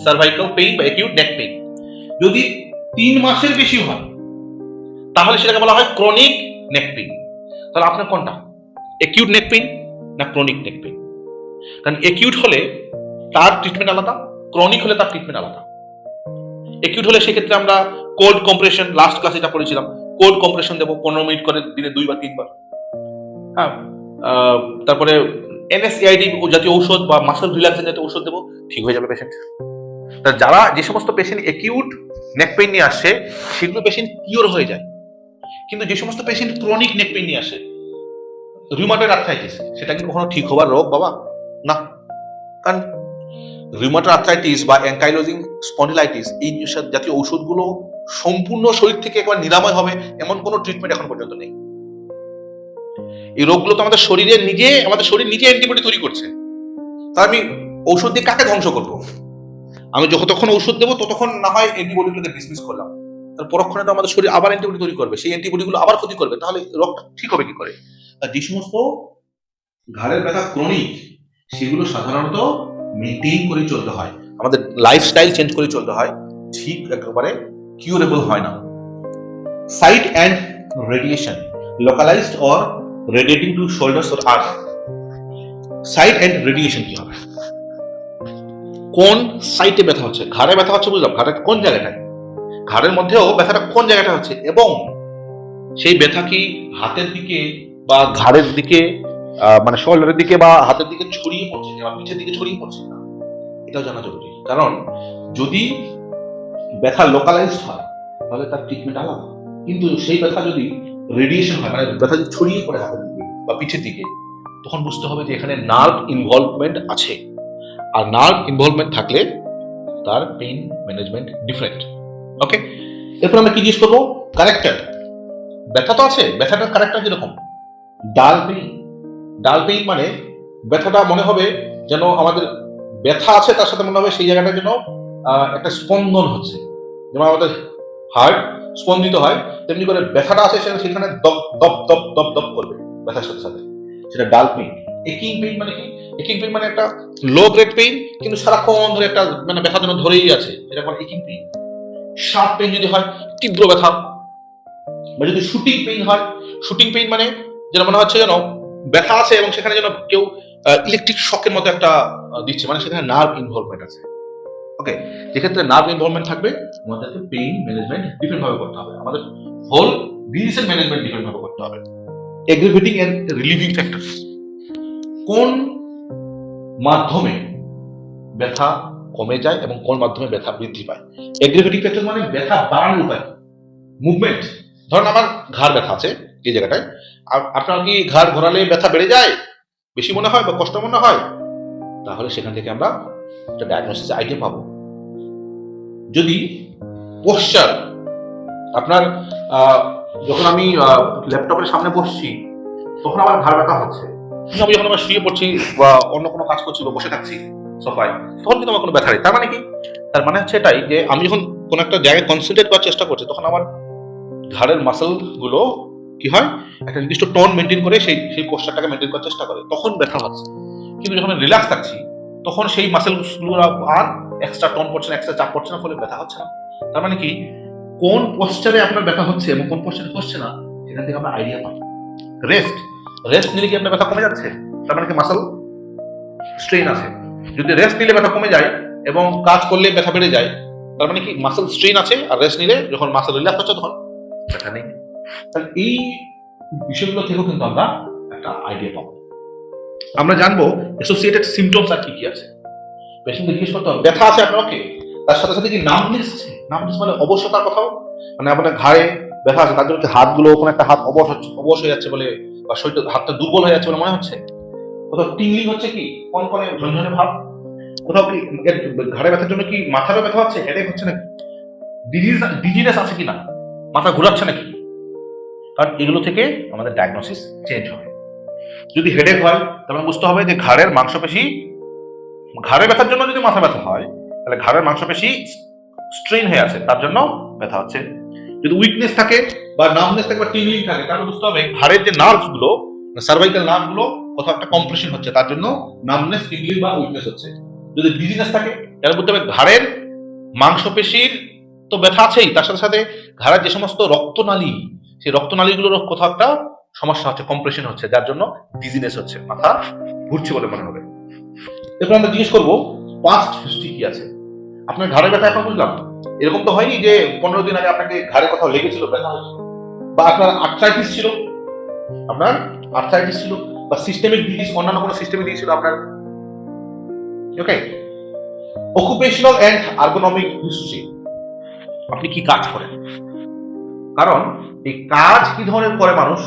সার্ভাইকাল পেইন বা অ্যাকিউট নেক পেইন। যদি 3 মাসের বেশি হয়, তাহলে সেটাকে বলা হয় ক্রনিক নেক পেইন। তাহলে আপনার কোনটা, অ্যাকিউট নেক পেইন না ক্রনিক নেক পেইন? কারণ অ্যাকিউট হলে তার ট্রিটমেন্ট আলাদা, ক্রনিক হলে তার ট্রিটমেন্ট আলাদা। অ্যাকিউট হলে সেক্ষেত্রে আমরা কোল্ড কম্প্রেশন, লাস্ট ক্লাসে এটা পড়েছিলাম, কোল্ড কম্প্রেশন দেবো 15 মিনিট করে দিনে 2 বা 3 বার। হ্যাঁ, তারপরে NSAID জাতীয় ঔষধ বা মাসল রিল্যাক্সেশন জাতীয় ঔষধ দেবো, ঠিক হয়ে যাবে পেশেন্ট। যারা যে সমস্ত পেশেন্ট অ্যাকিউট নেক পেইন নিয়ে আসছে, সেগুলো পেশেন্ট কিওর হয়ে যায়। কিন্তু যে সমস্ত পেশেন্ট ক্রনিক নেক পেইন নিয়ে আসে, রিউমাটয়েড আর্থ্রাইটিস, সেটা কি কখনো ঠিক হবার রোগ বাবা? না। কারণ রিউমাটয়েড আর্থ্রাইটিস বা অ্যাঙ্কাইলোজিং স্পন্ডিলাইটিস এই জাতীয় ঔষধগুলো সম্পূর্ণ শরীর থেকে একবার নিরাময় হবে এমন কোনো ট্রিটমেন্ট এখন পর্যন্ত নেই। এই রোগগুলো তো আমাদের শরীর নিজে অ্যান্টিবডি তৈরি করছে। তার আমি ঔষধ দিয়ে কাকে ধ্বংস করবো? আমি যতক্ষণ ঔষধ দেবো ততক্ষণ না হয় অ্যান্টিবডিগুলোকে ডিসমিস করলাম, তার পরক্ষণে তো আমাদের শরীর আবার অ্যান্টিবডি তৈরি করবে, সেই অ্যান্টিবডিগুলো আবার ক্ষতি করবে, তাহলে রোগটা ঠিক হবে কি করে? যে সমস্ত ঘাড়ের ব্যথা ক্রনিক, সেগুলো সাধারণত মেনটেইন করে চলতে হয়, আমাদের লাইফস্টাইল চেঞ্জ করে চলতে হয়, ঠিক একেবারে কিউরেবল হয় না। Site and radiation, localized or radiating to shoulders or arm. Side and radiation কি হবে? কোন সাইটে ব্যথা হচ্ছে? ঘাড়ে ব্যথা হচ্ছে বুঝলাম, ঘাড়ের কোন জায়গাটায়? ঘাড়ের মধ্যেও ব্যথাটা কোন জায়গাটা হচ্ছে, এবং সেই ব্যথা কি হাতের দিকে বা ঘাড়ের দিকে মানে শোল্ডারের দিকে বা হাতের দিকে ছড়িয়ে পড়ছে বা পিঠের দিকে ছড়িয়ে পড়ছে না, এটাও জানা জরুরি। কারণ যদি ব্যথা লোকালাইজড হয় তাহলে তার ট্রিটমেন্ট আলাদা, কিন্তু সেই ব্যথা যদি রেডিয়েশন হয় মানে ব্যথা যদি ছড়িয়ে পড়ে হাতের দিকে বা পিঠের দিকে, তখন বুঝতে হবে যে এখানে নার্ভ ইনভলভমেন্ট আছে, আর নার্ভ ইনভলভমেন্ট থাকলে তার পেইন ম্যানেজমেন্ট ডিফারেন্ট। ওকে, এরপর আমরা কি জিজ্ঞেস করবো? ক্যারেক্টার। ব্যথা তো আছে, ব্যথাটার ক্যারেক্টার কিরকম? ডাল পেইন। ডাল পেইন মানে ব্যথাটা মনে হবে যেন আমাদের ব্যথা আছে, তার সাথে মনে হবে সেই জায়গাটা যেন একটা স্পন্দন হচ্ছে, যেমন আমাদের হার্ট স্পন্দিত হয় তেমনি করে ব্যথাটা আছে সেখানে দপ দপ দপ দপ দপ করবে ব্যথার সাথে সাথে, সেটা ডাল পেইন। একিং পেইন মানে কি? একিং পেইন মানে একটা লো গ্রেড পেইন কিন্তু সারাক্ষণ ধরে একটা মানে ব্যথা যেন ধরেই আছে, এটা মানে একিং পেইন। শার্প পেইন যদি হয়, তীব্র ব্যথা, বা যদি শুটিং পেইন হয়, শুটিং পেইন মানে যেন মনে হচ্ছে যেন ব্যথা আছে এবং সেখানে যেন কেউ ইলেকট্রিক শকের মতো একটা দিচ্ছে, মানে সেখানে নার্ভ ইনভলভমেন্ট আছে। ওকে, যেক্ষেত্রে নার্ভ ইনভলভমেন্ট থাকবে আমাদেরকে পেইন ম্যানেজমেন্ট ডিফারেন্ট ভাবে করতে হবে, আমাদের হোল ডিজিজের ম্যানেজমেন্ট ডিফারেন্ট ভাবে করতে হবে। এগ্রিভেটিং এন্ড রিলিভিং ফ্যাক্টরস, কোন মাধ্যমে ব্যথা কমে যায় এবং কোন মাধ্যমে ব্যথা বৃদ্ধি পায়? এগ্রিভেটিং ফ্যাক্টর মানে ব্যথা বাড়ানোর উপায়, মুভমেন্ট। ধরুন আমার ঘাড় ব্যথা আছে এই জায়গাটায়, আপনার কি ঘাড় ঘোরালে ব্যথা বেড়ে যায়, বেশি মনে হয় বা কষ্ট মনে হয়? তাহলে সেখান থেকে আমরা একটা ডায়াগনোসিস আইডিয়া পাবো। যদি পোশ্চার আপনার যখন আমি ল্যাপটপের সামনে বসছি তখন আমার ঘাড় ব্যথা হচ্ছে, কিন্তু আমি যখন আমার শুয়ে পড়ছি বা অন্য কোনো কাজ করছি বা বসে থাকছি সোফায়, তখন কিন্তু আমার কোনো ব্যথা নেই। তার মানে কি? তার মানে হচ্ছে এটাই যে আমি যখন কোনো একটা জায়গায় কনসেন্ট্রেট করার চেষ্টা করছি তখন আমার ঘাড়ের মাসল গুলো কি হয়, একটা নির্দিষ্ট টোন মেনটেন করে সেই পোশ্চারটাকে মেনটেন করার চেষ্টা করে, তখন ব্যথা হচ্ছে। কিন্তু যখন রিল্যাক্স থাকছি তখন সেই মাসেল গুলো আর এক্সট্রা টোন পড়ছে না, এক্সট্রা চাপ পড়ছে না, ফলে ব্যথা হচ্ছে না। তার মানে কি, কোন পোশ্চারে আপনার ব্যথা হচ্ছে এবং কোন পোশ্চারে হচ্ছে না সেখান থেকে আমরা আইডিয়া পাই। রেস্ট, রেস্ট নিলে কি আপনার ব্যথা কমে যাচ্ছে? তার মানে কি মাসল স্ট্রেন আছে। যদি রেস্ট নিলে ব্যথা কমে যায় এবং কাজ করলে ব্যথা বেড়ে যায়, তার মানে কি মাসল স্ট্রেন আছে, আর রেস্ট নিলে যখন মাসল রিল্যাক্স হচ্ছে তখন ব্যথা নেই। তাহলে এই বিষয়গুলো থেকেও কিন্তু আমরা একটা আইডিয়া পাবো। আমরা জানবো অ্যাসোসিয়েটেড সিমটমস আর কি কি আছে। পেশেন্টকে জিজ্ঞেস করতে হবে ব্যথা আছে আপনার, ওকে, তার সাথে সাথে কি নামনেস আছে? নামনেস মানে অবশ্যতার কথাও, মানে আপনার ঘাড়ে ব্যথা আছে তার জন্য হাতগুলো কোনো একটা হাত অবশ হয়ে যাচ্ছে বলে, বা শরীরটা হাতটা দুর্বল হয়ে যাচ্ছে বলে মনে হচ্ছে, কোথাও টিংলিং হচ্ছে কি কনকনে ঝনঝনে ভাব, কোথাও কি ঘাড়ে ব্যথার জন্য কি মাথারও ব্যথা হচ্ছে, হেডেক হচ্ছে নাকি, ডিজিনেস আছে কিনা, মাথা ঘুরাচ্ছে নাকি? কারণ এগুলো থেকে আমাদের ডায়াগনোসিস চেঞ্জ হবে। যদি হেডেক হয় তাহলে বুঝতে হবে যে ঘাড়ের মাংসপেশি, ঘাড়ে ব্যথার জন্য যদি মাথা ব্যথা হয় তাহলে ঘাড়ের মাংসপেশি স্ট্রেন হয়ে আছে, তার জন্য ব্যথা হচ্ছে। যদি উইকনেস থাকে বা নার্ভনেস থাকে বা টিংলিং থাকে তাহলে বুঝতে হবে ঘাড়ের যে নার্ভ গুলো, সার্ভাইকাল নার্ভ গুলো কোথাও একটা কম্প্রেশন হচ্ছে, তার জন্য নার্ভনেস, টিংলিং বা উইকনেস হচ্ছে। যদি ডিজিনেস থাকে তাহলে বুঝতে হবে ঘাড়ের মাংসপেশির তো ব্যথা আছেই, তার সাথে সাথে ঘাড়ের যে সমস্ত রক্তনালী, সেই রক্তনালীগুলোর কোথাও একটা সমস্যা হচ্ছে, কম্প্রেশন হচ্ছে, যার জন্য ডিজিনেস হচ্ছে, মাথা ঘুরছে বলে মনে হবে। এরপর আমরা জিজ্ঞেস করবো পাস্ট হিস্ট্রি কি আছে। আপনার ঘাড়ে ব্যথা এখন বুঝলাম, এরকম তো হয়নি যে 15 দিন আগে আপনাকে ঘাড়ে কোথাও লেগেছিল, ব্যথা হয়েছিল, বা আপনার আর্থ্রাইটিস ছিল, আপনার আর্থ্রাইটিস ছিল, বা সিস্টেমিক ডিজিজ, অন্যান্য কোনো সিস্টেমিক ডিজিজ ছিল আপনার। ওকে, অকুপেশনাল এন্ড আর্গোনমিক হিস্ট্রি, আপনি কি কাজ করেন, কারণ এই কাজ কি ধরনের করে মানুষ,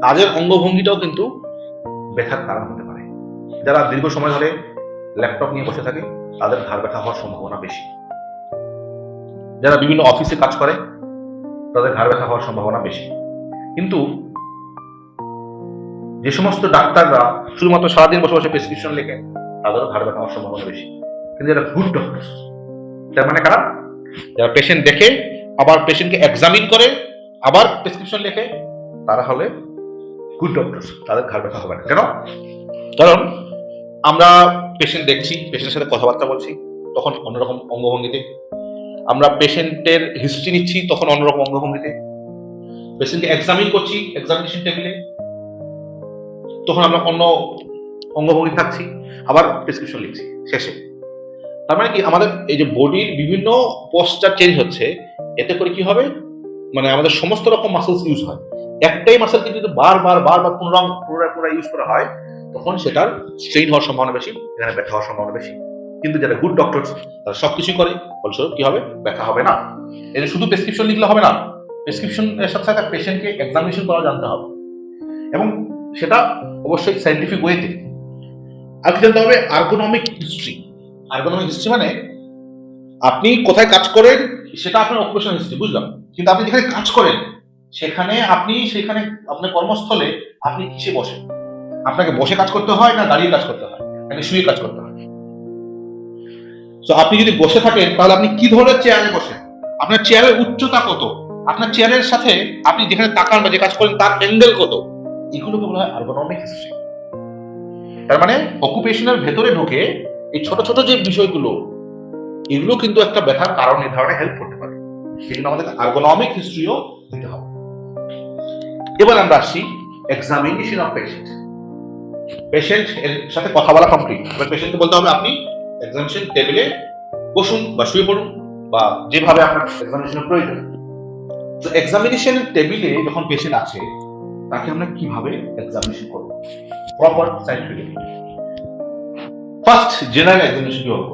কাজের অঙ্গভঙ্গিটাও কিন্তু ব্যথার কারণ হতে পারে। যারা দীর্ঘ সময় ধরে ল্যাপটপ নিয়ে বসে থাকে তাদের ঘাড় ব্যথা হওয়ার সম্ভাবনা বেশি। যারা বিভিন্ন অফিসে কাজ করে তাদের ঘাড় ব্যথা হওয়ার সম্ভাবনা বেশি। কিন্তু যে সমস্ত ডাক্তাররা শুধুমাত্র সারাদিন বসে বসে প্রেসক্রিপশন লেখেন তাদেরও ঘাড় ব্যথা হওয়ার সম্ভাবনা বেশি। কিন্তু যারা গুড ডক্টর, তার মানে কারা, যারা পেশেন্ট দেখে আবার পেশেন্টকে এক্সামিন করে আবার প্রেসক্রিপশন লেখে, তারা হলে গুড ডক্টর, তাদের ঘাড় ব্যথা হবে না। কেন? কারণ আমরা পেশেন্ট দেখছি, পেশেন্টের সাথে কথাবার্তা বলছি, তখন অন্যরকম অঙ্গভঙ্গিতে, আমরা পেশেন্টের হিস্ট্রি নিচ্ছি তখন অন্যরকম অঙ্গভঙ্গিতে, পেশেন্টকে এক্সামিন করছি এক্সামিনেশন টেবিলে, তখন আমরা অন্য অঙ্গভঙ্গি থাকছি, আবার প্রেসক্রিপশন লিখছি শেষে। তার মানে কি আমাদের এই যে বডির বিভিন্ন পোস্টার চেঞ্জ হচ্ছে, এতে করে কি হবে, মানে আমাদের সমস্ত রকম মাসেলস ইউজ হয়। একটাই মাসেলকে যদি বারবার পুনরায় ইউজ করা হয়, তখন সেটার স্ট্রেইন হওয়ার সম্ভাবনা বেশি, এখানে ব্যথা হওয়ার সম্ভাবনা বেশি। কিন্তু যারা গুড ডক্টর তারা সবকিছু করে, ফলস্বরূপ কি হবে, ব্যথা হবে না। এই শুধু প্রেসক্রিপশন লিখলে হবে না, প্রেসক্রিপশনের সাথে সাথে পেশেন্টকে এক্সামিনেশন করা জানতে হবে, এবং সেটা অবশ্যই সাইন্টিফিক ওয়েতে। আর কি জানতে হবে, আর্গোনমিক হিস্ট্রি। আর্গোনমিক হিস্ট্রি মানে আপনি কোথায় কাজ করেন সেটা আপনার অকুপেশনাল হিস্ট্রি, বুঝলাম, কিন্তু আপনি যেখানে কাজ করেন সেখানে আপনার কর্মস্থলে আপনি কিসে বসেন, আপনাকে বসে কাজ করতে হয় না দাঁড়িয়ে কাজ করতে হয়, নাকি শুয়ে কাজ করতে হয়। তো আপনি যদি বসে থাকেন তাহলে আপনি কি ধরনের চেয়ারে বসেন, আপনার চেয়ারের উচ্চতা কত, আপনার চেয়ারের সাথে আপনি যেখানে তাকান বা যে কাজ করেন তার অ্যাঙ্গেল কত, এগুলোকে বলা হয় আর্গোনমিক হিস্ট্রি। তার মানে অকুপেশনের ভেতরে ঢুকে এই ছোট ছোট যে বিষয়গুলো, এগুলো কিন্তু একটা ব্যথার কারণ নির্ধারণে হেল্প করতে পারে। সেজন্য আমাদের আর্গোনমিক হিস্ট্রিও দিতে হবে। এবার আমরা আসি এক্সামিনেশন অফ পেশেন্ট। পেশেন্ট এর সাথে কথা বলা কমপ্লিট, এবার পেশেন্টকে বলতে হবে আপনি এক্সামিনেশন টেবিলে বসুন বা শুয়ে পড়ুন, বা যেভাবে আপনার এক্সামিনেশনের প্রয়োজন। তো এক্সামিনেশন টেবিলে যখন পেশেন্ট আছে, তাকে আমরা কিভাবে এক্সামিনেশন করব, proper scientific. First general examination কি হবে,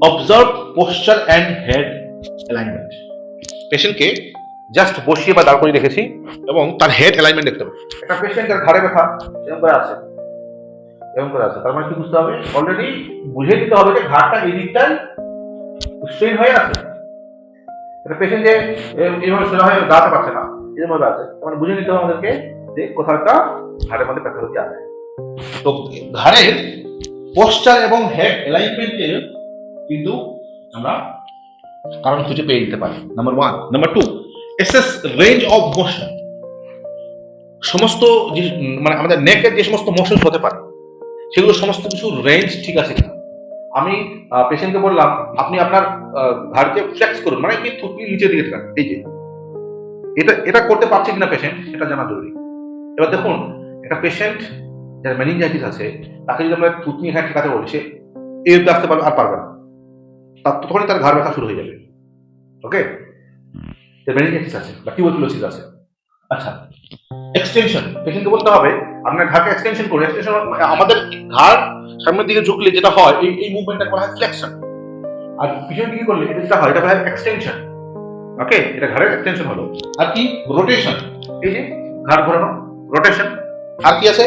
observe posture and head alignment. পেশেন্টকে জাস্ট বসিয়ে বা দাঁড় করিয়ে রেখেছি এবং তার হেড অ্যালাইনমেন্ট দেখতে হবে। একটা পেশেন্টের ঘাড়ে ব্যথা এরকম করে আছে, তার মানে কি বুঝতে হবে, অলরেডি বুঝে দিতে হবে যে ঘাড়টা এই দিকটাই স্ট্রেন হয়ে আছে। একটা পেশেন্ট যে এইভাবে সোজা হয়ে দাঁড়াতে পারছে না, এরকম ভাবে আছে, মানে বুঝে নিতে হবে আমাদেরকে যে কোথাও একটা ঘাড়ের মধ্যে প্যাথোলজি আছে। তো ঘাড়ের পোস্টার এবং হেড অ্যালাইনমেন্টের কিন্তু আমরা কারণ খুঁজে পেয়ে দিতে পারি, number 1। Number 2, assess range of motion. সমস্ত মানে আমাদের নেকের যে সমস্ত মোশন হতে পারে, সেগুলো সমস্ত কিছু রেঞ্জ ঠিক আছে কিনা। আমি পেশেন্টকে বললাম আপনি আপনার ঘাড়কে ফ্লেক্স করুন, মানে কি থুতনি নিচের দিকে টান, এই যে এটা করতে পারছে কিনা পেশেন্ট, এটা জানা জরুরি। এবার দেখুন, একটা পেশেন্ট যার মেনিনজাইটিস আছে, তাকে যদি আমরা থুতনি এখানে ঠেকাতে বলি, সে এই আসতে পারবে আর পারবে না, তখনই তার ঘাড় ব্যথা শুরু হয়ে যাবে। ওকে, মেনিনজাইটিস আছে বা টিউবারকুলোসিস আছে। আচ্ছা, এক্সটেনশন, পেশেন্টকে বলতে হবে আপনার ঘাড়কে এক্সটেনশন করুন। এক্সটেনশন আমাদের ঘাড় সামনের দিকে ঝুঁকলে যেটা হয়, এই মুভমেন্টটা বলা হয় ফ্লেকশন, আর পিছনের দিকে করলে এটা যেটা হয় এটা বলা হয় এক্সটেনশন। ওকে, এটা ঘাড়ের এক্সটেনশন হলো। আর কি, রোটেশন, এই যে ঘাড় ঘোরানো, রোটেশন। আর কি আছে,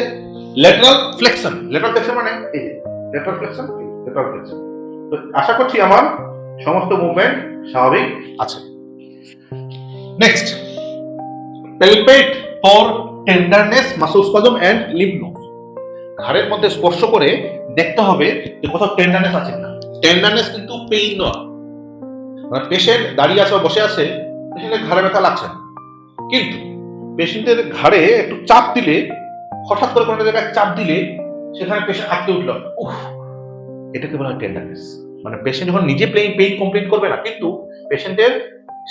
ল্যাটারাল ফ্লেকশন। ল্যাটারাল ফ্লেকশন মানে এই যে ল্যাটারাল ফ্লেকশন, ল্যাটারাল ফ্লেকশন। তো আশা করছি আমার সমস্ত মুভমেন্ট স্বাভাবিক আছে। Next, palpate for tenderness, muscle spasm and lymph nodes. ঘাড়ের মধ্যে স্পর্শ করে দেখতে হবে যে কোথাও টেন্ডারনেস আছে কিনা। টেন্ডারনেস কিন্তু পেইন নয়, মানে পেশেন্ট দাঁড়িয়ে আছে বা বসে আছে, পেশেন্টের ঘাড়ে ব্যথা লাগছে না, কিন্তু পেশেন্টের ঘাড়ে একটু চাপ দিলে, হঠাৎ করে কোনো জায়গায় চাপ দিলে সেখানে পেশেন্ট আটকে উঠল, উফ, এটাকে বলা হয় টেন্ডারনেস। মানে পেশেন্ট যখন নিজে পেইন কমপ্লেন করবে না, কিন্তু পেশেন্টের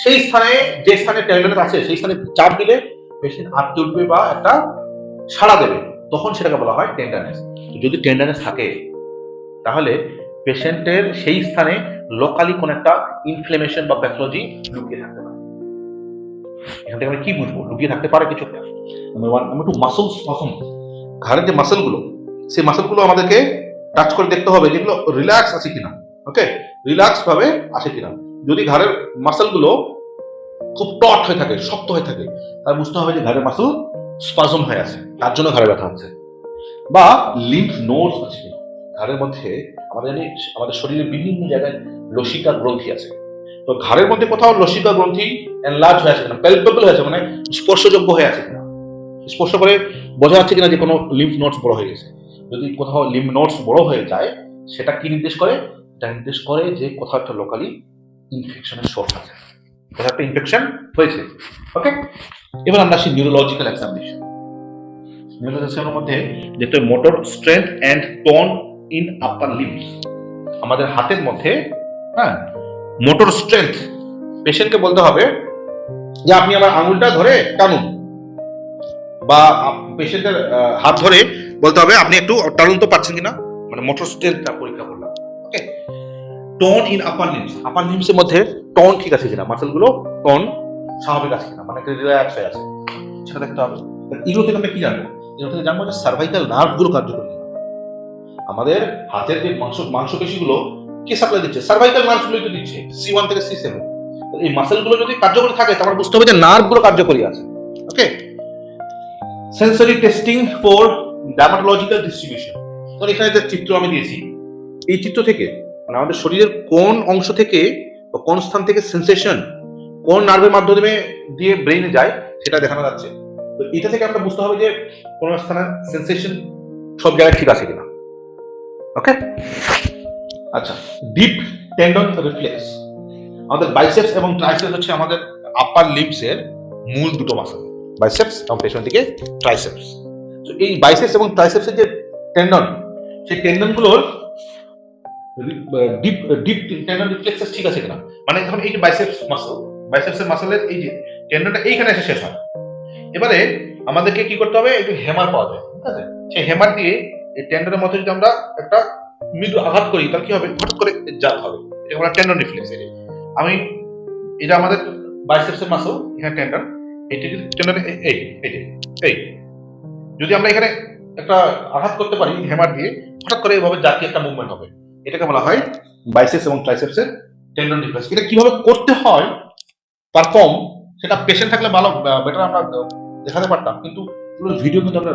সেই স্থানে, যে স্থানে টেন্ডারনেস আছে সেই স্থানে চাপ দিলে পেশেন্ট আটকে উঠবে বা একটা সাড়া দেবে, তখন সেটাকে বলা হয় টেন্ডারনেস। যদি টেন্ডারনেস থাকে তাহলে পেশেন্টের সেই স্থানে লোকালি কোন একটা ইনফ্লেমেশন বা প্যাথোলজি লুকিয়ে থাকতে পারে। এখান থেকে আমরা কি বুঝবো লুকিয়ে থাকতে পারে কিছু? নাম্বার 1। Number 2, muscle spasm. ঘাড়ের যে মাসলগুলো, সেই মাসলগুলো আমাদেরকে টাচ করে দেখতে হবে যেগুলো রিল্যাক্স আছে কিনা। ওকে, রিল্যাক্স ভাবে আছে কিনা। যদি ঘাড়ের মাসলগুলো খুব টট হয়ে থাকে, শক্ত হয়ে থাকে, তাহলে বুঝতে হবে যে ঘাড়ের মাসল স্পাজম হয়ে আছে, তার জন্য ঘাড়ে ব্যথা হচ্ছে। বা লিম্ফ নোডস আছে, ঘাড়ের মধ্যে আমাদের শরীরের বিভিন্ন জায়গায় লসিকা গ্রন্থি আছে, তো ঘাড়ের মধ্যে কোথাও লসিকা গ্রন্থি এনলার্জ হয়ে আছে কিনা, প্যালপেবল হয়ে আছে, মানে স্পর্শযোগ্য হয়ে আছে কিনা, স্পর্শ করে বোঝা যাচ্ছে কিনা যে কোনো লিম্ফ নোডস বড় হয়ে গেছে। যদি কোথাও লিম্ফ নোডস বড় হয়ে যায়, সেটা কি নির্দেশ করে? এটা নির্দেশ করে যে কোথাও একটা লোকালি ইনফেকশনের সোর্স আছে, কোথাও একটা ইনফেকশন হয়েছে। ওকে, এবার আমরা আসি নিউরোলজিক্যাল এক্সামিনেশন। নিউরোলজিক্যালের মধ্যে দেখতে motor strength and tone in upper limbs. আমাদের হাতের মধ্যে মোটর স্ট্রেংথ, পেশেন্টকে বলতে হবে যে আপনি আমার আঙুলটা ধরে টানুন, বা পেশেন্টের হাত ধরে বলতে হবে আপনি একটু টানুন তো পারছেন কিনা, মানে মোটর স্ট্রেংথটা পরীক্ষা করলাম। ওকে, টোন ইন আপার লিম্বস এর মধ্যে টোন ঠিক আছে কিনা, মাসেল গুলো টোন স্বাভাবিক আছে কিনা, মানে রিল্যাক্স হয়ে আছে, সেটা দেখতে হবে। এগুলো থেকে আমরা কি জানবো? এগুলো থেকে জানবো যে সার্ভাইকাল নার্ভ গুলো কার্যকরী। আমাদের হাতের যে মাংসপেশিগুলো কে সাপ্লাই দিচ্ছে? সার্ভাইকাল নার্ভ গুলো তো দিচ্ছে, C1 থেকে C7। এই মাসেল গুলো যদি কার্যকরী থাকে তাহলে বুঝতে হবে যে নার্ভ গুলো কার্যকরী আছে। Okay, sensory testing for dermatological distribution. তো এখানে যে চিত্র আমি দিয়েছি, এই চিত্র থেকে মানে আমাদের শরীরের কোন অংশ থেকে বা কোন স্থান থেকে সেন্সেশন কোন নার্ভের মাধ্যমে দিয়ে ব্রেইনে যায় সেটা দেখানো যাচ্ছে। তো এটা থেকে আমরা বুঝতে হবে যে কোন স্থানে সেন্সেশন সব জায়গায় ঠিক আছে কিনা। ওকে, আচ্ছা, ডিপ টেন্ডন রিফ্লেক্স। আমাদের বাইসেপস এবং ট্রাইসেপস হচ্ছে আমাদের আপার লিম্বস এর মূল দুটো মাসল, বাইসেপস এবং পেছন দিকে ট্রাইসেপস। তো এই বাইসেপস এবং ট্রাইসেপসের যে টেন্ডন, সেই টেন্ডন গুলোর ডিপ ডিপ টেন্ডন রিফ্লেক্সেস ঠিক আছে কিনা। মানে ধরুন এই যে বাইসেপসের মাসলের এই যে টেন্ডনটা এইখানে এসে শেষ হয়। এবারে আমাদেরকে কি করতে হবে? একটু হেমার পাওয়া যায়, ঠিক আছে? সেই হেমার দিয়ে এই টেন্ডনের মধ্যে যদি আমরা একটা মৃদু আঘাত করি তাহলে কি হবে? হঠাৎ করে জাগ হবে, এটা আমরা টেন্ডন রিফ্লেক্স। আমি এটা আমাদের বাইসেপসের মাসল, এখানে টেন্ডন, এই টেন্ডন এই যদি আমরা এখানে একটা আঘাত করতে পারি হেমার দিয়ে, হঠাৎ করে এইভাবে জাতীয় একটা মুভমেন্ট হবে, এটাকে বলা হয় বাইসেপস এবং ট্রাইসেপসের টেন্ডন রিফ্লেক্স। এটা কিভাবে করতে হয় পারফর্ম, সেটা পেশেন্ট থাকলে ভালো বেটার আমরা দেখাতে পারতাম, কিন্তু পুরো ভিডিও কিন্তু আমরা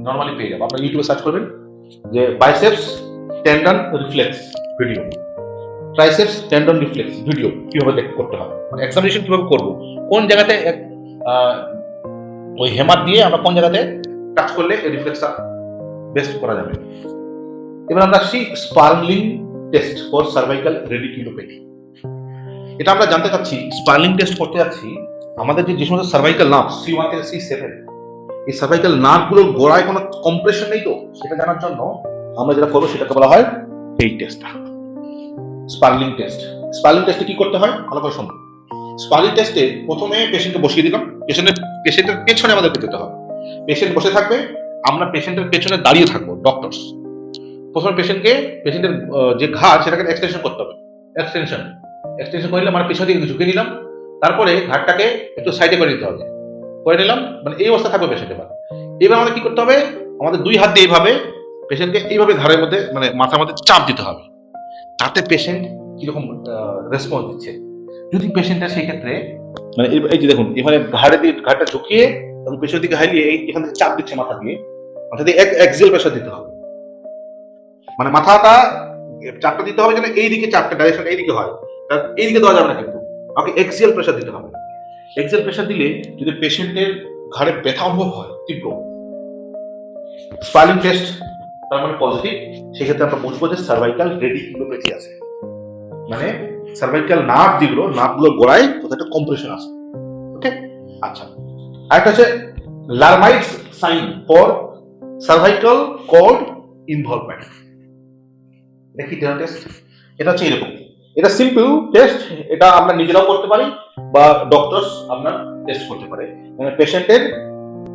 নর্মালি পেয়ে যাবো। আপনারা ইউটিউবে সার্চ করবেন যে biceps tendon reflex video, triceps tendon reflex video, কিভাবে করতে হয়, মানে এক্সামিনেশন কিভাবে করবো, কোন জায়গাতে ওই হেমার দিয়ে আমরা কোন জায়গাতে টাচ করলে এই রিফ্লেক্সটা বেস্ট করা যাবে। এবার আমরা আসছি স্পার্লিং টেস্ট ফর সার্ভাইকাল রেডিকুলোপ্যাথি। এটা আমরা জানতে চাচ্ছি, স্পার্লিং টেস্ট করতে যাচ্ছি আমাদের যে সমস্ত সার্ভাইকাল নার্ভ C1 থেকে C7, এই সার্ভাইকাল নার্ভ গুলোর গোড়ায় কোনো কম্প্রেশন নেই তো, সেটা জানার জন্য আমরা যেটা করবো সেটাকে বলা হয় এই টেস্টটা, স্পার্লিং টেস্ট। স্পার্লিং টেস্টে কি করতে হয় ভালো করে শুনুন। স্পার্লিং টেস্টে প্রথমে পেশেন্টকে বসিয়ে দিলাম, পেশেন্টের পেছনে আমাদেরকে যেতে হবে। পেশেন্ট বসে থাকবে, আমরা পেশেন্টের পেছনে দাঁড়িয়ে থাকবো ডক্টরস। প্রথমে পেশেন্টের যে ঘাড় সেটাকে এক্সটেনশন করতে হবে। এক্সটেনশন করলে মানে পেছন দিকে ঝুঁকে নিলাম, তারপরে ঘাড়টাকে একটু সাইডে করে দিতে হবে, করে নিলাম, মানে এই অবস্থা থাকবে পেশেন্ট। এবার আমাদের কি করতে হবে? আমাদের দুই হাত দিয়ে এইভাবে পেশেন্টকে এইভাবে ঘাড়ের মধ্যে মানে মাথার মধ্যে চাপ দিতে হবে, তাতে পেশেন্ট কিরকম রেসপন্স দিচ্ছে। যদি পেশেন্টের সেই ক্ষেত্রে মানে এই যে দেখুন এখানে ঘাড়টা ঝুঁকিয়ে এবং পেছনের দিকে হাইলিয়ে এখান থেকে চাপ দিচ্ছে মাথা দিয়ে এক্সিয়াল প্রেসার দিতে হবে, মানে মাথাটা চাপটা দিতে হবে যেন এইদিকে চাপটা ডাইরেকশন এইদিকে হয়, এইদিকে দেওয়া যাবে না, কিন্তু আমাকে এক্সিয়াল প্রেসার দিতে হবে। এক্সিয়াল প্রেসার দিলে যদি পেশেন্টের ঘাড়ে ব্যথা অনুভব হয় তীব্র, স্পার্লিং টেস্ট তার মানে পজিটিভ, সেক্ষেত্রে আমরা বুঝবো যে সার্ভাইকাল রেডিকুলোপ্যাথি আছে, মানে সার্ভাইকাল নার্ভগুলোর গোড়ায় কোথাও একটা কম্প্রেশন আছে। ওকে, আচ্ছা, আরেকটা হচ্ছে Lhermitte's sign for cervical cord involvement. এটা কি টেস্ট? এটা হচ্ছে এরকম, এটা সিম্পল টেস্ট, এটা আমরা নিজেরাও করতে পারি বা ডক্টরস আপনার টেস্ট করতে পারে। মানে পেশেন্টের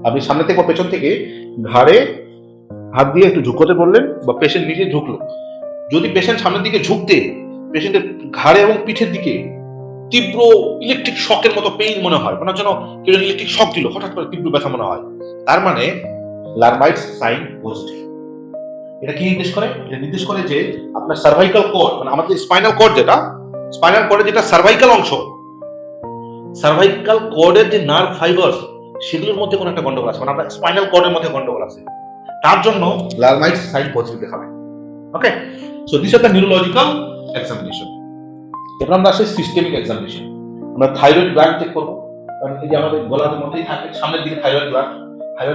আপনি সামনে থেকে বা পেছন থেকে ঘাড়ে হাত দিয়ে একটু ঝুঁকোতে বললেন বা পেশেন্ট নিজে ঝুঁকলো, যদি পেশেন্ট সামনের দিকে ঝুঁকতে পেশেন্টের ঘাড়ে এবং পিঠের দিকে তীব্র ইলেকট্রিক শকের মতো পেইন মনে হয়, মনে হচ্ছে কেউ ইলেকট্রিক শক দিল, হঠাৎ করে তীব্র ব্যথা মনে হয়, তার মানে লারমাইটস সাইন পজিটিভ। এটা কি নির্দেশ করে? এটা নির্দেশ করে যে আপনার সার্ভাইকাল কর্ড, মানে আমাদের স্পাইনাল কর্ডের যেটা সার্ভাইকাল অংশ, সার্ভাইকাল কর্ডের যে নার্ভ ফাইবার্স সেগুলোর মধ্যে কোনো একটা গন্ডগোল আছে, মানে আপনার স্পাইনাল কর্ডের মধ্যে গন্ডগোল আছে, তার জন্য লারমাইটস সাইন পজিটিভ দেখাবে। Okay, so this are the neurological examination. এবার আমরা আসি সিস্টেমিক এক্সামিনেশন। আমরা থাইরয়েড গ্ল্যান্ড চেক করবো, কারণ এই যে আমাদের গলার মধ্যেই থাকে সামনের দিকে থাইরয়েড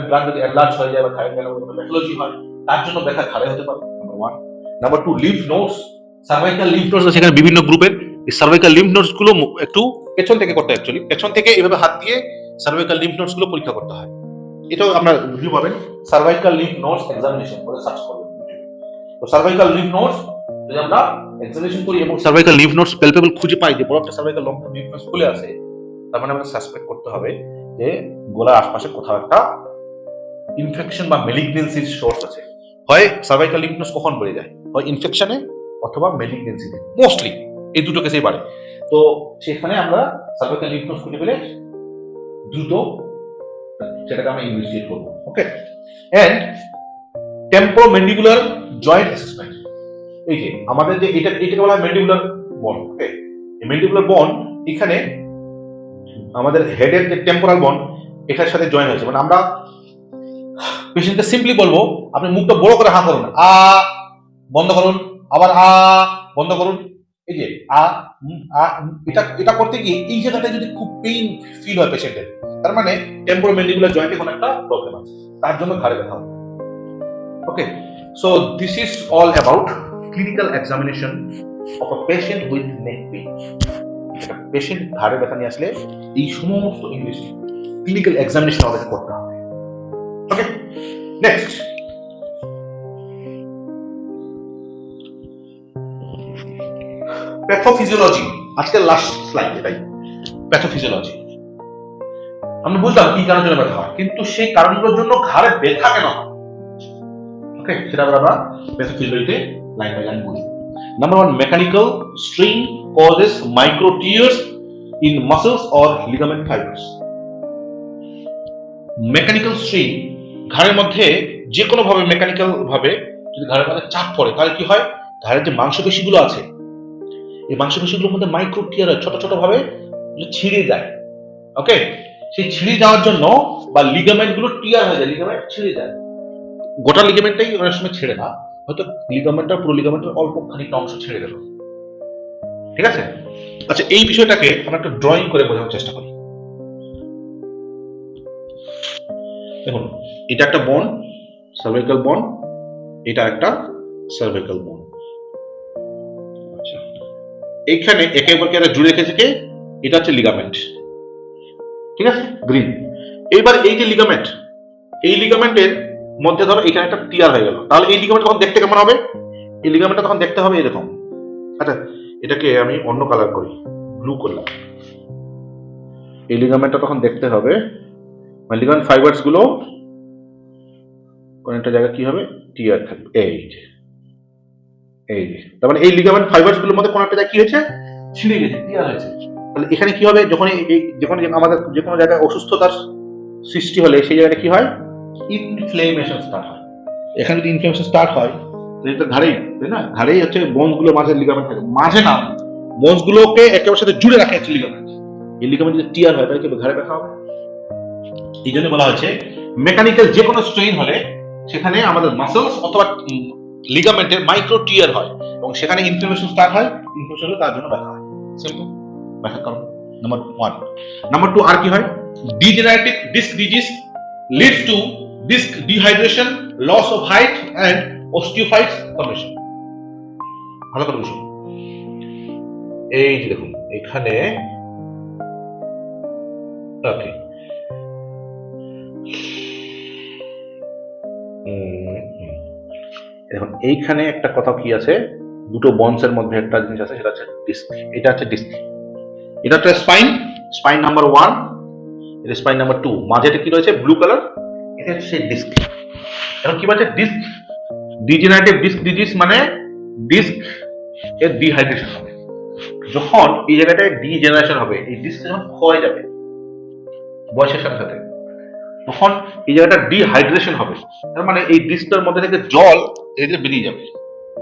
গ্ল্যান্ড যদি এনলার্জ হয়ে যায় বা থাইরয়েড গ্ল্যান্ডের প্যাথোলজি হয়, তার জন্য ব্যথা ঘাড়ে হতে পারে, number 1। Number 2, lymph nodes, cervical lymph nodes আছে এখানে বিভিন্ন গ্রুপের। এই সার্ভাইকাল লিম্ফ নোডস গুলো একটু পেছন থেকে করতে হয়, অ্যাকচুয়ালি পেছন থেকে এভাবে হাত দিয়ে সার্ভাইকাল লিম্ফ নোডস গুলো পরীক্ষা করতে হয়। এটাও আপনার রিভিউ পাবেন, সার্ভাইকাল লিম্ফ নোডস এক্সামিনেশন করে সার্চ করবেন। তো সার্ভাইকাল লিম্ফ নোডস যদি আমরা এক্সামিনেশন করি এবং সার্ভাইকাল লিম্ফ নোডস প্যালপেবল খুঁজে পাই যে বড় একটা সার্ভাইকাল লিম্ফ নোডস খুলে আছে, তার মানে আমাদের সাসপেক্ট করতে হবে যে গলার আশপাশে কোথাও একটা ইনফেকশন বা মেলিগনেন্সির সোর্স আছে। হয় সার্ভাইকাল লিম্ফ নোডস কখন বেড়ে যায়, হয় ইনফেকশনে অথবা মেলিগনেন্সিতে, মোস্টলি এই দুটো কেসেই বাড়ে। তো সেখানে আমরা সার্ভাইকাল লিম্ফ নোডস খুঁজে পেলে দ্রুত সেটাকে আমরা ইনভেস্টিগেট করবো। ওকে, এন্ড টেম্পোরোম্যান্ডিবুলার জয়েন্ট অ্যাসেসমেন্ট। এই যে আমাদের যে এটাকে বলা হয় ম্যান্ডিবুলার বন। ওকে, এই ম্যান্ডিবুলার বন এখানে আমাদের হেডের যে টেম্পোরাল বন এটার সাথে জয়েন হয়েছে। মানে আমরা পেশেন্টকে সিম্পলি বলবো আপনি মুখটা বড় করে হা করুন, আ বন্ধ করুন, আবার আ বন্ধ করুন। এই যে আ আ এটা করতে গিয়ে এই জায়গাটায় যদি খুব পেইন ফিল হয় পেশেন্টের, তার মানে টেম্পোরোম্যান্ডিবুলার জয়েন্টে কোনো একটা প্রবলেম আছে, তার জন্য ঘাড়ে ব্যথা হবে। Okay, so this is all about clinical examination of a patient with neck pain. একটা পেশেন্ট ঘাড়ে ব্যথা নিয়ে আসলে এই সমস্ত ক্লিনিক্যাল এক্সামিনেশন আমাদের করতে হবে। Okay, next pathophysiology. আজকের লাস্ট স্লাইড এটাই, প্যাথোফিজিওলজি। আমরা বুঝলাম কি কারণের জন্য ব্যথা হয়, কিন্তু সেই কারণগুলোর জন্য ঘাড়ে ব্যথা কেন হয়, ওকে, সেটা আমরা প্যাথোফিজিওলজিতে লাইন বাই লাইন বুঝবো। Number 1, mechanical strain causes micro tears in muscles or ligament fibers. Mechanical strain, ঘাড়ের মধ্যে যে কোনো ভাবে মেকানিক্যাল ভাবে যদি ঘাড়ের মধ্যে চাপ পড়ে তাহলে কি হয়, ঘাড়ের যে মাংসপেশিগুলো আছে এই মাংসপেশিগুলোর মধ্যে মাইক্রো টিয়ার হয়, ছোট ছোট ভাবে ছিঁড়ে যায়। ওকে, সেই ছিঁড়ে যাওয়ার জন্য বা লিগামেন্ট গুলো টিয়ার হয়ে যায়, লিগামেন্ট ছিঁড়ে যায়। গোটা লিগামেন্টটাই অনেক সময় ছেড়ে না, হয়তো লিগামেন্টটা পুরো লিগামেন্টের অল্প খানিকটা অংশ ছেড়ে গেল। ঠিক আছে, আচ্ছা এই বিষয়টাকে আমরা একটা ড্রয়িং করে বোঝানোর চেষ্টা করি। দেখুন, এটা একটা বোন, সার্ভাইকাল বোন, এটা একটা সার্ভাইকাল বোন। আচ্ছা, এখানে একে অপরকে জুড়ে রেখেছে কে, এটা হচ্ছে লিগামেন্ট। ঠিক আছে, গ্রিন। এইবার এই যে লিগামেন্ট, এই লিগামেন্টের মধ্যে ধরো এখানে একটা টিয়ার হয়ে গেল, তাহলে এই লিগামেন্ট তখন দেখতে কেমন হবে, এই লিগামেন্টটা তখন দেখতে হবে এরকম। আচ্ছা, এটাকে আমি অন্য কালার করি, ব্লু করলাম। এই লিগামেন্টটা তখন দেখতে হবে, মানে লিগামেন্ট ফাইবারস গুলো কোন একটা জায়গায় কি হবে, টিয়ার থাকবে। এই যে তার মানে এই লিগামেন্ট ফাইবারস গুলোর মধ্যে কোন একটা জায়গায় কি হয়েছে, ছিঁড়ে গেছে, টিয়ার হয়েছে। তাহলে এখানে কি হবে, যখন আমাদের যে কোনো জায়গায় অসুস্থতার সৃষ্টি হলে সেই জায়গাটা কি হয়, ইনফ্লেমেশন স্টার্ট হয়। এখানে যদি ইনফ্লেমেশন স্টার্ট হয় তাহলে এটা ঘাড়েই, তাই না, ঘাড়েই হচ্ছে বোনস গুলো মাঝে লিগামেন্ট থাকে, মাঝে না, বোনস গুলোকে একেবারে সাথে জুড়ে রাখে হচ্ছে লিগামেন্ট। এই লিগামেন্ট যদি টিয়ার হয় তাহলে কি ঘাড়ে ব্যথা হবে। এই জন্য বলা হচ্ছে মেকানিক্যাল যে কোনো স্ট্রেইন হলে সেখানে আমাদের মাসলস অথবা লিগামেন্টের মাইক্রো টিয়ার হয় এবং সেখানে ইনফ্লেমেশন স্টার্ট হয়, ইনফ্লেমেশন হলে তার জন্য ব্যথা হয়। সিম্পল ব্যাখ্যা করো। নাম্বার 1। নাম্বার 2 আর কি হয়, degenerative disc disease leads to disc dehydration, loss of height and osteophytes formation. ভালো করে বুঝুন, এই যে দেখুন এখানে, ওকে, এখন এইখানে একটা কথা কি আছে, দুটো বন্সের মধ্যে একটা জিনিস আছে, সেটা হচ্ছে ডিস্ক। এটা হচ্ছে ডিস্ক, এটা হচ্ছে স্পাইন নাম্বার 1, এটা স্পাইন নাম্বার 2, মাঝেটা কি রয়েছে ব্লু কালার, এটা হচ্ছে সেই ডিস্ক। এখন কি বলছে, ডিস্ক ডিজেনারেটিভ ডিস্ক ডিজিজ মানে ডিস্ক এর ডিহাইড্রেশন হবে। যখন এই জায়গাটায় ডিজেনারেশন হবে, এই ডিস্ক যখন ক্ষয় যাবে বয়সের সাথে সাথে, তখন এই জায়গাটা ডিহাইড্রেশন হবে। তার মানে এই ডিস্কটার মধ্যে থেকে জল বেরিয়ে যাবে,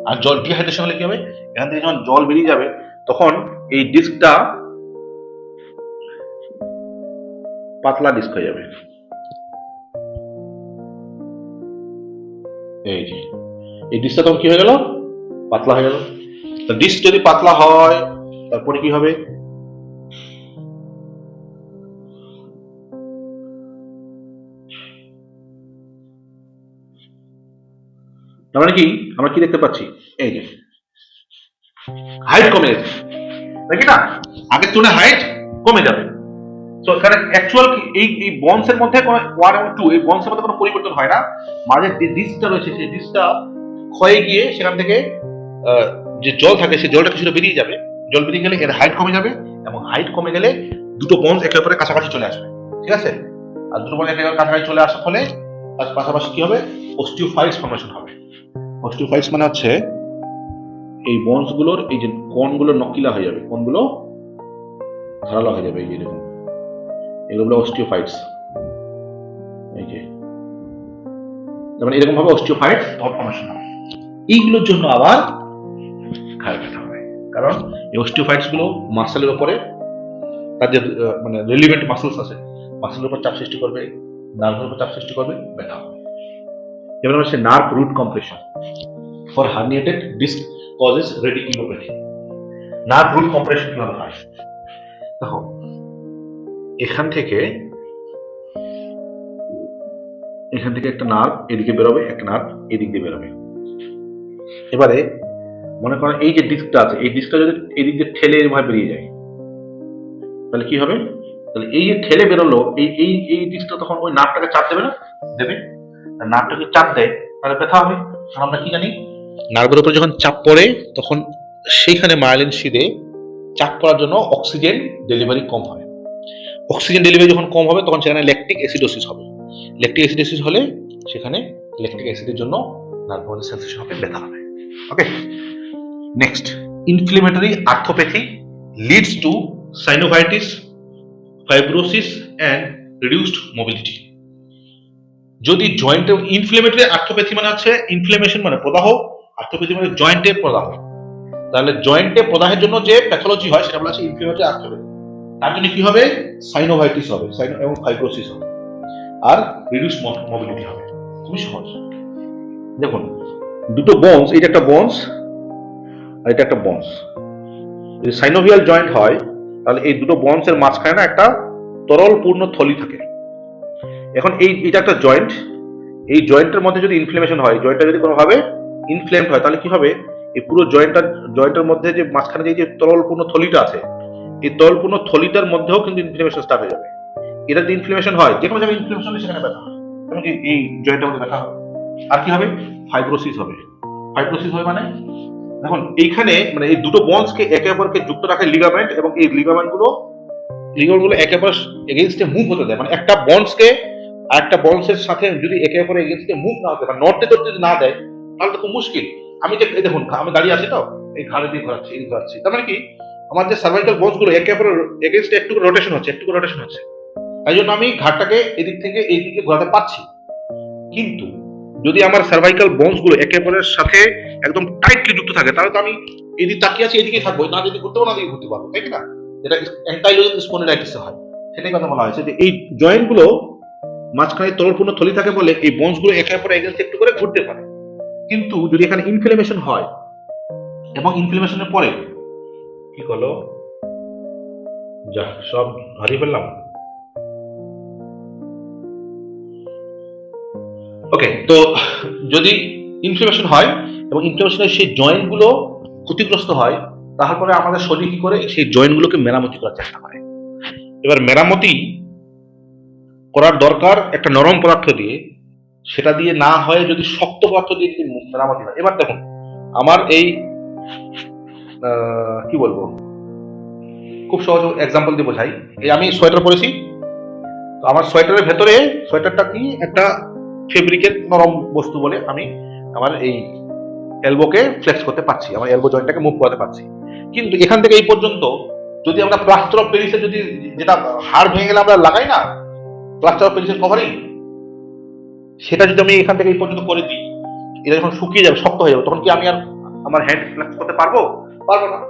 আর জল ডিহাইড্রেশন হলে কি হবে, এখান থেকে যখন জল বেরিয়ে যাবে তখন এই ডিস্কটা পাতলা ডিস্ক হয়ে যাবে। এই যে এই ডিস্কটা তখন কি হয়ে গেল, পাতলা হয়ে গেল। তো ডিস্ক যদি পাতলা হয় তারপরে কি হবে, তার মানে কি আমরা কি দেখতে পাচ্ছি, এই যে হাইট কমে যাচ্ছে, নাকি না, আগের তুলনায় হাইট কমে যাবে। তো এখানে অ্যাকচুয়াল এই বন্সের মধ্যে কোনো 1 এবং 2 এই বন্সের মধ্যে কোনো পরিবর্তন হয় না, মাঝে যে ডিস্কটা রয়েছে সেই ডিস্কটা ক্ষয়ে গিয়ে সেখান থেকে যে জল থাকে সেই জলটা কিছুটা বেরিয়ে যাবে, জল বেরিয়ে গেলে এর হাইট কমে যাবে এবং হাইট কমে গেলে দুটো বোনস একে অপরের কাছাকাছি চলে আসবে, ঠিক আছে? আর দুটো বোন একে অপরের কাছাকাছি চলে আসার ফলে তার পাশাপাশি কি হবে, অস্টিওফাইটস ফর্মেশন হবে। অস্টিওফাইটস মানে হচ্ছে এই বোনস গুলোর এই যে কোণগুলো নকিলা হয়ে যাবে, কোণগুলো ধারালো হয়ে যাবে, এই যে দেখুন এগুলো অস্টিওফাইটস। এই যে যেমন এরকম ভাবে অস্টিওফাইটস ফর্মেশন হবে। এইগুলোর জন্য আবার ঘাড় ব্যথা হবে, কারণ এই অস্টিওফাইটস গুলো মাসেলের উপরে তাদের মানে রিলিভেন্ট মাসেলস আছে, মাসেলের উপর চাপ সৃষ্টি করবে, নার্ভের উপর চাপ সৃষ্টি করবে, ব্যথা হবে। এবার হচ্ছে nerve root compression for herniated disc causes radiculopathy. Nerve root compression কিভাবে হয় দেখো, এখান থেকে একটা নার্ভ এদিকে বেরোবে, একটা নার্ভ এদিক দিয়ে বেরোবে। এবারে মনে করো এই যে ডিস্কটা আছে, এই ডিস্কটা যদি এদিক দিয়ে ঠেলে এভাবে বেরিয়ে যায় তাহলে কি হবে, তাহলে এই যে ঠেলে বেরোলো এই ডিস্কটা তখন ওই নার্ভটাকে চাপ দেবে না, দেবে। নার্ভটাকে চাপ দেয় তাহলে ব্যথা হবে। আর আমরা কি জানি, নার্ভের উপর যখন চাপ পড়ে তখন সেইখানে মায়োলিন শিরে চাপ পড়ার জন্য অক্সিজেন ডেলিভারি কম হয়। অক্সিজেন ডেলিভারি যখন কম হবে তখন সেখানে ল্যাকটিক অ্যাসিডোসিস হবে। ল্যাকটিক অ্যাসিডোসিস হলে সেখানে ল্যাকটিক অ্যাসিডের জন্য নার্ভ সেন্সেশন হবে, ব্যথা হবে। Okay, next, inflammatory arthropathy leads to synovitis, fibrosis and reduced mobility. যদি জয়েন্টে ইনফ্লেমেটরি আর্থ্রোপ্যাথি মানে হচ্ছে ইনফ্লেমেশন মানে প্রদাহ, আর্থ্রোপ্যাথি মানে জয়েন্টের প্রদাহ, তাহলে জয়েন্টে প্রদাহের জন্য যে প্যাথোলজি হয় সেটা বলা হচ্ছে ইনফ্লেমেটরি আর্থ্রোপ্যাথি। তার জন্য কি হবে, সাইনোভাইটিস হবে, এবং ফাইব্রোসিস হবে, আর রিডিউস মোবিলিটি হবে। খুবই সহজ। দেখুন দুটো বোনস, এটা একটা বোনস আর এটা একটা বোনস, যদি সাইনোভিয়াল জয়েন্ট হয় তাহলে এই দুটো বোনসের মাঝখানে না একটা তরল পূর্ণ থলি থাকে। এখন এটা একটা জয়েন্ট, এই জয়েন্টের মধ্যে যদি ইনফ্লেমেশন হয়, জয়েন্টটা যদি কোনোভাবে ইনফ্লেমড হয় তাহলে কি হবে, এই পুরো জয়েন্টের মধ্যে যে মাঝখানে যে তরল পূর্ণ থলিটা আছে, এই তরল পূর্ণ থলিটার মধ্যেও কিন্তু ইনফ্লেমেশন স্টার্ট হয়ে যাবে। এটা যদি ইনফ্লেমেশন হয়, যে কোনো জায়গায় ইনফ্লেমেশন হলে সেখানে ব্যথা হবে, এবং এই জয়েন্টের মধ্যে ব্যথা হবে। আর কি হবে, ফাইব্রোসিস হবে। ফাইব্রোসিস হবে মানে দেখুন এইখানে মানে এই দুটো বন্ডসকে একে অপরকে যুক্ত রাখে লিগামেন্ট, এবং এই লিগামেন্ট গুলো একে অপর এগেইনস্টে মুভ হতে দেয়। মানে একটা বন্ডসকে আর একটা বন্ডসের সাথে যদি একে অপরের এগেইনস্টে মুভ না হতে পারে, নড়তে চড়তে যদি না দেয় তাহলে তো খুব মুশকিল। আমি যে দেখুন আমি দাঁড়িয়ে আছি তো, এই ঘাড়ে দিয়ে ঘোরাচ্ছি, এই ঘোরাচ্ছি, তার মানে কি আমার যে সার্ভাইকাল বন্ডস গুলো একে অপরের এগেইনস্টে একটু রোটেশন হচ্ছে, তাই জন্য আমি ঘাড়টাকে এদিক থেকে এই দিকে ঘোরাতে পারছি। কিন্তু যদি আমার সার্ভাইকাল বোনস গুলো একে অপরের সাথে একদম টাইটলি যুক্ত থাকে তাহলে তো আমি এদিকে তাকিয়ে আছি, এদিকে থাকবো, না যদি ঘুরতে পারবো না দিকে ঘুরতে পারবো, তাই না? যেটা অ্যান্টাইলোজিং স্পন্ডিলাইটিস হয়, সেটাই কথা বলা হয়েছে যে এই জয়েন্ট গুলো মাঝখানে তরলপূর্ণ থলি থাকে বলে এই বোনস গুলো একে অপরের এগেইনস্টে একটু করে ঘুরতে পারে। কিন্তু যদি এখানে ইনফ্লেমেশন হয় এবং ইনফ্লেমেশনের পরে কি করলো, যা সব হারিয়ে ফেললাম। ওকে, তো যদি ইনফ্লেমেশন হয় এবং ইনফ্লেমেশনের সেই জয়েন্ট গুলো ক্ষতিগ্রস্ত হয়, তারপরে আমাদের শরীর কি করে সেই জয়েন্ট গুলোকে মেরামতি করার চেষ্টা করে। এবার মেরামতি করার দরকার একটা নরম পদার্থ দিয়ে, সেটা দিয়ে না হয় যদি শক্ত পদার্থ দিয়ে মেরামতি হয়। এবার দেখুন আমার এই কি বলবো, খুব সহজ এক্সাম্পল দিয়ে বোঝাই। এই আমি সোয়েটার পরেছি, তো আমার সোয়েটারের ভেতরে, সোয়েটারটা কি একটা ফেব্রিকের নরম বস্তু বলে আমি আমার এই এলবোকে ফ্লেক্স করতে পারছি, আমার এলবো জয়েন্টটাকে মুভ করাতে পারছি। কিন্তু এখান থেকে এই পর্যন্ত যদি আমরা প্লাস্টার অফ প্যারিসে যদি যেটা হাড় ভেঙে গেলে আমরা লাগাই না প্লাস্টার অফ প্যারিসের কভারিং, সেটা যদি আমি এখান থেকে এই পর্যন্ত করে দিই, এটা যখন শুকিয়ে যাবে, শক্ত হয়ে যাবে, তখন কি আমি আর আমার হ্যান্ড ফ্লেক্স করতে পারবো না?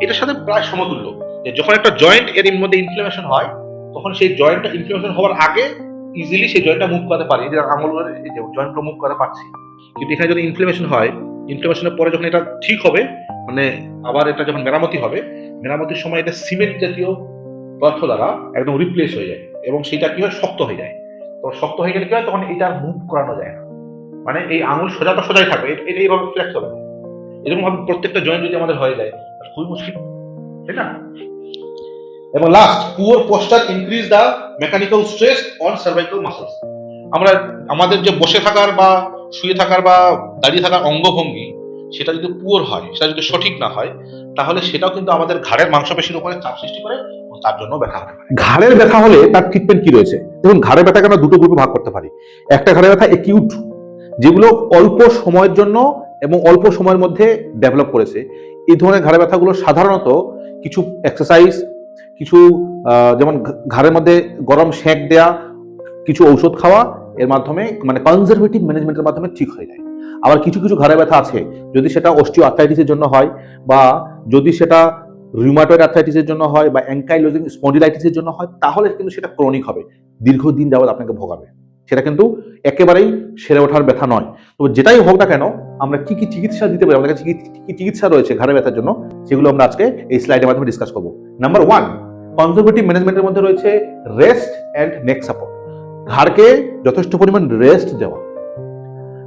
এটার সাথে প্রায় সমতুল্য। যখন একটা জয়েন্ট এর মধ্যে ইনফ্লেমেশন হয় তখন সেই জয়েন্টটা ইনফ্লেমেশন হওয়ার আগে ইজিলি সেই জয়েন্টটা মুভ করতে পারি, যে আঙুলের এই যে জয়েন্টগুলো মুভ করতে পারছি। কিন্তু এখানে যদি ইনফ্লেমেশন হয়, ইনফ্লেমেশনের পরে যখন এটা ঠিক হবে, মানে আবার এটা যখন মেরামতি হবে, মেরামতির সময় এটা সিমেন্ট জাতীয় পদার্থ দ্বারা একদম রিপ্লেস হয়ে যায়, এবং সেটা কি হয়, শক্ত হয়ে যায়। তো শক্ত হয়ে গেলে কি হয়, তখন এটা মুভ করানো যায় না, মানে এই আঙুল সোজাই থাকবে, এটা এইভাবে ফ্লেক্স হবে না। এরকম ভাবে প্রত্যেকটা জয়েন্ট যদি আমাদের হয়ে যায় খুবই মুশকিল, তাই না? এবং last, poor poster increase the mechanical stress on cervical muscles. আমরা আমাদের যে বসে থাকার বা শুয়ে থাকার বা দাঁড়িয়ে থাকার অঙ্গভঙ্গি, সেটা যদি পুয়ার হয়, সেটা যদি সঠিক না হয়, তাহলে সেটাও কিন্তু আমাদের ঘাড়ের মাংসপেশির উপরে চাপ সৃষ্টি করে এবং তার জন্য ব্যথা হতে পারে। ঘাড়ের ব্যথা হলে তার ট্রিটমেন্ট কি রয়েছে? দেখুন, ঘাড়ের ব্যথাকে আমরা দুটো গ্রুপে ভাগ করতে পারি। একটা ঘাড়ের ব্যথা অ্যাকিউট, যেগুলো অল্প সময়ের জন্য এবং অল্প সময়ের মধ্যে ডেভেলপ করেছে। এই ধরনের ঘাড়ের ব্যথাগুলো সাধারণত কিছু এক্সারসাইজ, কিছু যেমন ঘাড়ের মধ্যে গরম সেঁক দেয়া, কিছু ঔষধ খাওয়া, এর মাধ্যমে মানে কনজারভেটিভ ম্যানেজমেন্টের মাধ্যমে ঠিক হয়ে যায়। আবার কিছু কিছু ঘাড়ের ব্যথা আছে, যদি সেটা অস্টিও আর্থ্রাইটিসের জন্য হয়, বা যদি সেটা রিউমাটয়েড আর্থ্রাইটিসের জন্য হয়, বা অ্যাঙ্কাইলোজিং স্পন্ডিলাইটিসের জন্য হয়, তাহলে কিন্তু সেটা ক্রনিক হবে, দীর্ঘদিন যাবত আপনাকে ভোগাবে। সেটা কিন্তু একেবারেই সেরে ওঠার ব্যথা নয়। তো যেটাই হোক না কেন, আমরা কি কি চিকিৎসা দিতে পারি, আমাদের কাছে কি কি চিকিৎসা রয়েছে ঘাড়ের ব্যথার জন্য, সেগুলো আমরা আজকে এই স্লাইডের মাধ্যমে ডিসকাস করব। নাম্বার 1, কনজারভেটিভ ম্যানেজমেন্টের মধ্যে রয়েছে রেস্ট অ্যান্ড নেক সাপোর্ট। ঘাড়কে যথেষ্ট পরিমাণ রেস্ট দেওয়া।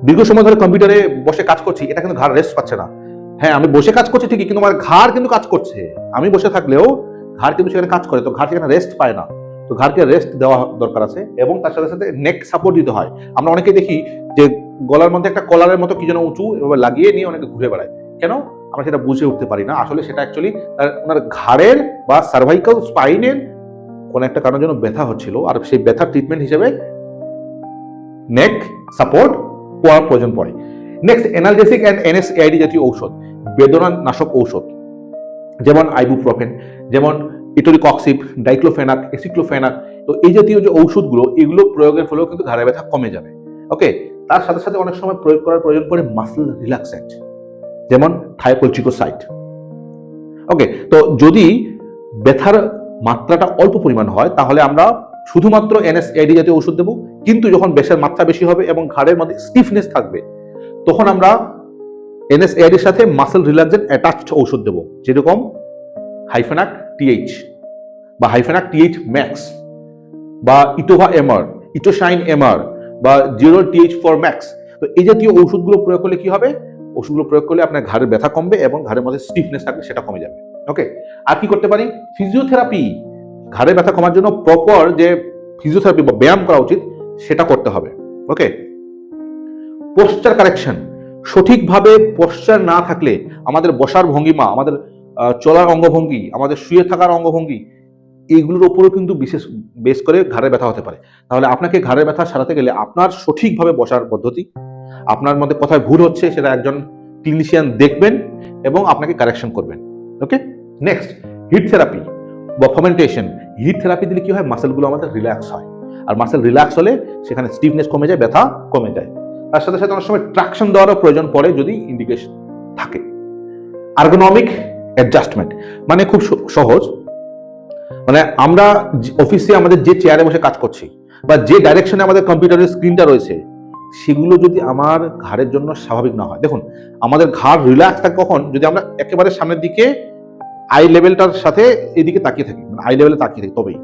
দীর্ঘ সময় ধরে কম্পিউটারে বসে কাজ করছি, এটা কিন্তু ঘাড় রেস্ট পাচ্ছে না। হ্যাঁ, আমি বসে কাজ করছি ঠিকই, কিন্তু আমার ঘাড় কিন্তু কাজ করছে। আমি বসে থাকলেও ঘাড় কিন্তু সেখানে কাজ করে, তো ঘাড় সেখানে রেস্ট পায় না। তো ঘাড়কে রেস্ট দেওয়া দরকার আছে, এবং তার সাথে সাথে নেক সাপোর্ট দিতে হয়। আমরা অনেকে দেখি যে গলার মধ্যে একটা কলারের মতো কি যেন উঁচু এভাবে লাগিয়ে নিয়ে অনেকে ঘুরে বেড়ায়। কেন? আমরা সেটা বুঝে উঠতে পারি না। আসলে সেটা অ্যাকচুয়ালি ওনার ঘাড়ের বা সার্ভাইকাল স্পাইনের কোনো একটা কারণের জন্য ব্যথা হচ্ছিল, আর সেই ব্যথার ট্রিটমেন্ট হিসেবে নেক সাপোর্ট পাওয়ার প্রয়োজন পড়ে। নেক্সট, এনালজেসিক অ্যান্ড NSAID জাতীয় ঔষধ, বেদনা নাশক ঔষধ, যেমন আইবুপ্রোফেন, যেমন ইটোরিকক্সিব, ডাইক্লোফেনাক, এসিক্লোফেনাক। তো এই জাতীয় যে ঔষধগুলো, এগুলো প্রয়োগের ফলেও কিন্তু ঘাড়ের ব্যথা কমে যাবে। ওকে, তার সাথে সাথে অনেক সময় প্রয়োগ করার প্রয়োজন পড়ে মাসল রিল্যাক্সেন্ট, যেমন থায়োকলচিকোসাইড। ওকে, তো যদি ব্যথার মাত্রাটা অল্প পরিমাণ হয়, তাহলে আমরা শুধুমাত্র NSAID জাতীয় ওষুধ দেবো। কিন্তু যখন ব্যথার মাত্রা বেশি হবে এবং ঘাড়ের মধ্যে স্টিফনেস থাকবে, তখন আমরা NSAID এর সাথে মাসল রিল্যাক্সেন্ট অ্যাটাচড ঔষধ দেবো, যেরকম হাইফেনাক TH বা হাইফেনাক TH ম্যাক্স, বা ইটোভা এমআর, ইটোশাইন এমআর, বা জিরোল TH4 ম্যাক্স। তো এই জাতীয় ওষুধগুলো প্রয়োগ করলে কি হবে? ওষুধগুলো প্রয়োগ করলে আপনার ঘাড়ের ব্যথা কমবে এবং ঘাড়ের মধ্যে স্টিফনেস থাকবে সেটা কমে যাবে। ওকে, আর কি করতে পারি? ফিজিওথেরাপি। ঘাড়ের ব্যথা কমার জন্য প্রপার যে ফিজিওথেরাপি বা ব্যায়াম করা উচিত, সেটা করতে হবে। ওকে, পোশ্চার কারেকশন। সঠিকভাবে পোশ্চার না থাকলে আমাদের বসার ভঙ্গিমা, আমাদের চলার অঙ্গভঙ্গি, আমাদের শুয়ে থাকার অঙ্গভঙ্গি, এইগুলোর উপরেও কিন্তু বিশেষ বেশ করে ঘাড়ের ব্যথা হতে পারে। তাহলে আপনাকে ঘাড়ের ব্যথা সারাতে গেলে আপনার সঠিকভাবে বসার পদ্ধতি, আপনার মধ্যে কোথায় ভুল হচ্ছে সেটা একজন ক্লিনিশিয়ান দেখবেন এবং আপনাকে কারেকশন করবেন। ওকে, নেক্সট, হিট থেরাপি বা ফার্মেন্টেশন। হিট থেরাপি দিলে কি হয়? মাসেলগুলো আমাদের রিল্যাক্স হয়, আর মাসেল রিল্যাক্স হলে সেখানে স্টিফনেস কমে যায়, ব্যথা কমে যায়। তার সাথে সাথে অনেক সময় ট্রাকশন দেওয়ারও প্রয়োজন পড়ে যদি ইন্ডিকেশন থাকে। আর্গোনমিক অ্যাডজাস্টমেন্ট মানে খুব সহজ, মানে আমরা অফিসে আমাদের যে চেয়ারে বসে কাজ করছি বা যে ডাইরেকশনে আমাদের কম্পিউটারের স্ক্রিনটা রয়েছে, সেগুলো যদি আমার ঘাড়ের জন্য স্বাভাবিক না হয়। দেখুন, আমাদের ঘাড় রিল্যাক্স থাকে কখন? যদি আমরা একেবারে সামনের দিকে আই লেভেলটার সাথে এদিকে তাকিয়ে থাকি, মানে আই লেভেলে তাকিয়ে থাকি। তবেই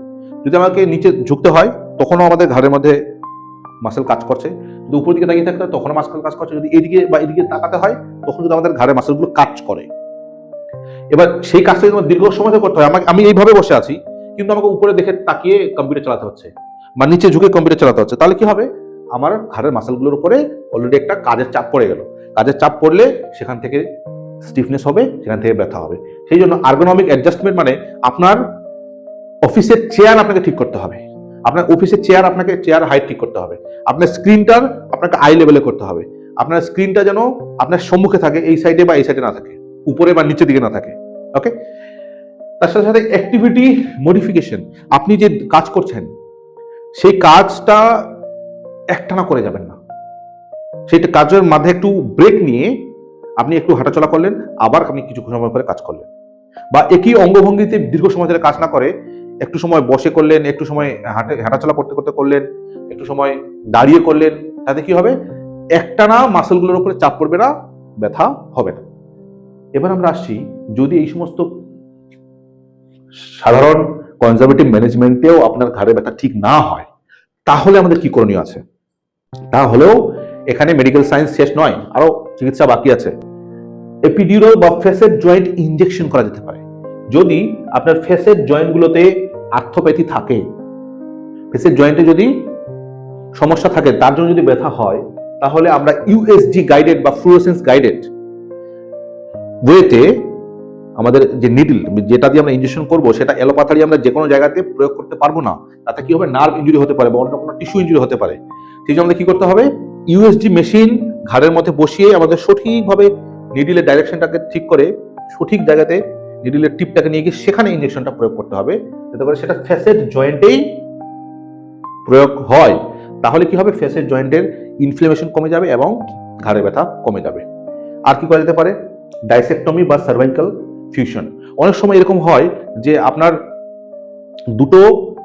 যদি আমাকে নিচে ঝুঁকতে হয়, তখনও আমাদের ঘাড়ের মধ্যে মাসেল কাজ করছে। যদি উপর দিকে তাকিয়ে থাকতে হয়, তখনও মাসেল কাজ করছে। যদি এদিকে বা এদিকে তাকাতে হয়, তখন কিন্তু আমাদের ঘাড়ের মাসেলগুলো কাজ করে। এবার সেই কাজটা যদি দীর্ঘ সময় ধরে করতে হয়, আমি এইভাবে বসে আছি, কিন্তু আমাকে উপরে দেখে তাকিয়ে কম্পিউটার চালাতে হচ্ছে বা নিচে ঝুঁকে কম্পিউটার চালাতে হচ্ছে, তাহলে কি হবে? আমার ঘাড়ের মাসেলগুলোর উপরে অলরেডি একটা কাজের চাপ পড়ে গেল। কাজের চাপ পড়লে সেখান থেকে স্টিফনেস হবে, সেখান থেকে ব্যথা হবে। সেই জন্য আর্গোনমিক অ্যাডজাস্টমেন্ট মানে আপনার অফিসের চেয়ার আপনাকে ঠিক করতে হবে, আপনার অফিসের চেয়ার আপনাকে চেয়ার হাইট ঠিক করতে হবে, আপনার স্ক্রিনটার আপনাকে আই লেভেলে করতে হবে, আপনার স্ক্রিনটা যেন আপনার সম্মুখে থাকে, এই সাইডে বা এই সাইডে না থাকে, উপরে বা নিচের দিকে না থাকে। ওকে, তার সাথে সাথে অ্যাক্টিভিটি মডিফিকেশন। আপনি যে কাজ করছেন সেই কাজটা একটানা করে যাবেন না, সেই কাজের মাঝে একটু ব্রেক নিয়ে আপনি একটু হাঁটাচলা করলেন, আবার আপনি কিছু সময় পরে কাজ করলেন। বা একই অঙ্গভঙ্গিতে দীর্ঘ সময় ধরে কাজ না করে একটু সময় বসে করলেন, একটু সময় হাঁটাচলা করতে করতে করলেন, একটু সময় দাঁড়িয়ে করলেন। তাতে কি হবে? একটানা মাসলগুলোর উপরে চাপ পড়বে না, ব্যথা হবে না। এবার আমরা আসছি, যদি এই সমস্ত সাধারণ কনজারভেটিভ ম্যানেজমেন্টেও আপনার ঘাড়ে ব্যথা ঠিক না হয়, তাহলে আমাদের কি করণীয় আছে? তাহলেও এখানে মেডিকেল সায়েন্স শেষ নয়, আরো চিকিৎসা বাকি আছে। এপিডিউরাল বা ফেসেট জয়েন্ট ইনজেকশন করা যেতে পারে। যদি আপনার ফেসেট জয়েন্টগুলোতে আর্থোপ্যাথি থাকে, ফেসেট জয়েন্টে যদি সমস্যা থাকে, তার জন্য যদি ব্যথা হয়, তাহলে আমরা USG গাইডেড বা ফ্লুরোসেন্স গাইডেড ওয়েতে আমাদের যে নিডল যেটা দিয়ে আমরা ইনজেকশন করবো সেটা এলোপ্যাথারি আমরা যে কোনো জায়গাতে প্রয়োগ করতে পারবো না। তাতে কি হবে, নার্ভ ইঞ্জুরি হতে পারে বা অন্য কোনো টিস্যু ইঞ্জুরি হতে পারে। সেই জন্য আমাদের কি করতে হবে, ইউএসজি মেশিন ঘাড়ের মধ্যে বসিয়ে আমাদের সঠিকভাবে নিডিলের ডাইরেকশনটাকে ঠিক করে সঠিক জায়গাতে নিডিলের টিপটাকে নিয়ে গিয়ে সেখানে ইনজেকশনটা প্রয়োগ করতে হবে, যাতে করে সেটা ফ্যাসেট জয়েন্টেই প্রয়োগ হয়। তাহলে কি হবে, ফ্যাসেট জয়েন্টের ইনফ্লেমেশন কমে যাবে এবং ঘাড়ে ব্যথা কমে যাবে। আর কি করা যেতে পারে, ডাইসেক্টমি বা সার্ভাইকাল ফিউশন। অনেক সময় এরকম হয় যে আপনার দুটো,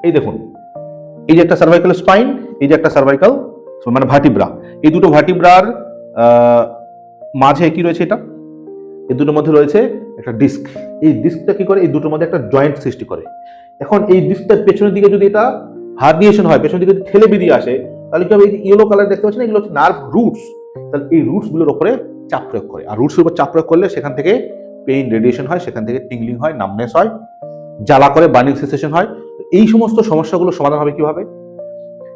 এই দেখুন, এই যে একটা সার্ভাইকাল স্পাইন, এই যে একটা সার্ভাইকাল মানে ভার্টিব্রা, এই দুটো ভার্টিব্রার মাঝে কি রয়েছে, এটা এই দুটোর মধ্যে রয়েছে একটা ডিস্ক। এই ডিস্কটা কি করে, এই দুটোর মধ্যে একটা জয়েন্ট সৃষ্টি করে। এখন এই ডিস্কটার পেছনের দিকে যদি এটা হার্নিয়েশন হয়, পেছনের দিকে ঠেলে বেরিয়ে আসে, তাহলে কি হবে, এই ইয়েলো কালার দেখতে পাচ্ছেন, এগুলো হচ্ছে নার্ভ রুটস। তাহলে এই রুটস গুলোর উপরে চাপ প্রয়োগ করে, আর রুটসের উপর চাপ প্রয়োগ করলে সেখান থেকে পেইন রেডিয়েশন হয়, সেখান থেকে টিংলিং হয়, নামনেস হয়, জ্বালা করে, বার্নিং সেন্সেশন হয়। এই সমস্ত সমস্যাগুলো সমাধান হবে কিভাবে,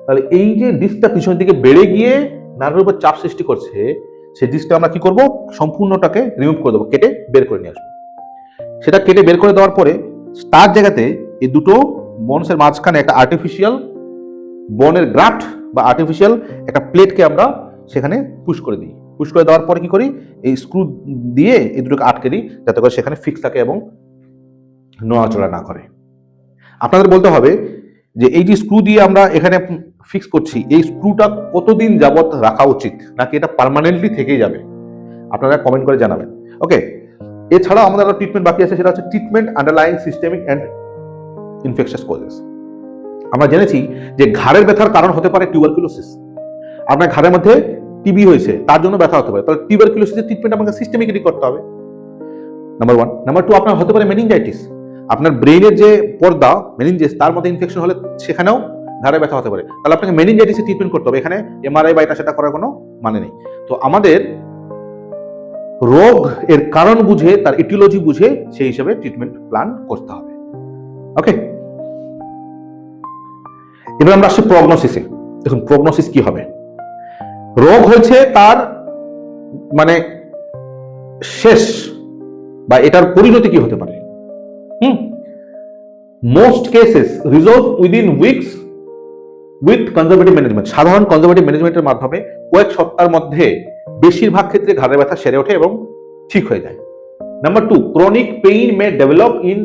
তাহলে এই যে ডিস্কটা পিছনের দিকে বেড়ে গিয়ে নার্ভের উপর চাপ সৃষ্টি করছে, সেই ডিস্কটা আমরা কি করব, সম্পূর্ণটাকে রিমুভ করে দেবো, কেটে বের করে নিয়ে আসবো। সেটা কেটে বের করে দেওয়ার পরে তার জায়গাতে এই দুটো বোনসের মাঝখানে একটা আর্টিফিশিয়াল বোনের গ্রাফট বা আর্টিফিশিয়াল একটা প্লেটকে আমরা সেখানে পুশ করে দিই। পুশ করে দেওয়ার পরে কি করি, এই স্ক্রু দিয়ে এই দুটোকে আটকে দিই, যাতে করে সেখানে ফিক্স থাকে এবং নড়াচড়া না করে। আপনাদের বলতে হবে যে এই যে স্ক্রু দিয়ে আমরা এখানে ফিক্স করছি, এই স্ক্রুটা কতদিন যাবত রাখা উচিত, নাকি এটা পার্মানেন্টলি থেকেই যাবে, আপনারা কমেন্ট করে জানাবেন। ওকে, এছাড়াও আমাদের আরো ট্রিটমেন্ট বাকি আছে, সেটা হচ্ছে treatment underlying systemic and infectious causes. আমরা জেনেছি যে ঘাড়ের ব্যথার কারণ হতে পারে টিউবারকুলোসিস। আপনার ঘাড়ের মধ্যে টিবি হয়েছে, তার জন্য ব্যথা হতে পারে, তাহলে টিউবারকুলোসিসের ট্রিটমেন্ট আমাকে সিস্টেমিকলি করতে হবে, নাম্বার 1। নাম্বার 2, আপনার হতে পারে মেনিনজাইটিস। আপনার ব্রেইনের যে পর্দা মেনিনজেস, তার মধ্যে ইনফেকশন হলে সেখানেও ঘাড়ে ব্যথা হতে পারে, তাহলে আপনাকে মেনিনজাইটিসের ট্রিটমেন্ট করতে হবে। এখানে এমআরআই বা এটা সেটা করার কোনো মানে নেই। তো আমাদের রোগ এর কারণ বুঝে, তার ইটিওলজি বুঝে সেই হিসেবে ট্রিটমেন্ট প্ল্যান করতে হবে। ওকে, এবার আমরা আসছি প্রগনোসিসে। দেখুন প্রগনোসিস কি হবে, রোগ হয়েছে তার মানে শেষ বা এটার পরিণতি কি হতে পারে। Most cases resolve within weeks with conservative management. সাধারণ কনজারভেটিভ ম্যানেজমেন্টের মাধ্যমে কয়েক সপ্তাহের মধ্যে বেশিরভাগ ক্ষেত্রে ঘাড়ের ব্যথা সেরে ওঠে এবং ঠিক হয়ে যায়। Number 2, chronic pain May develop in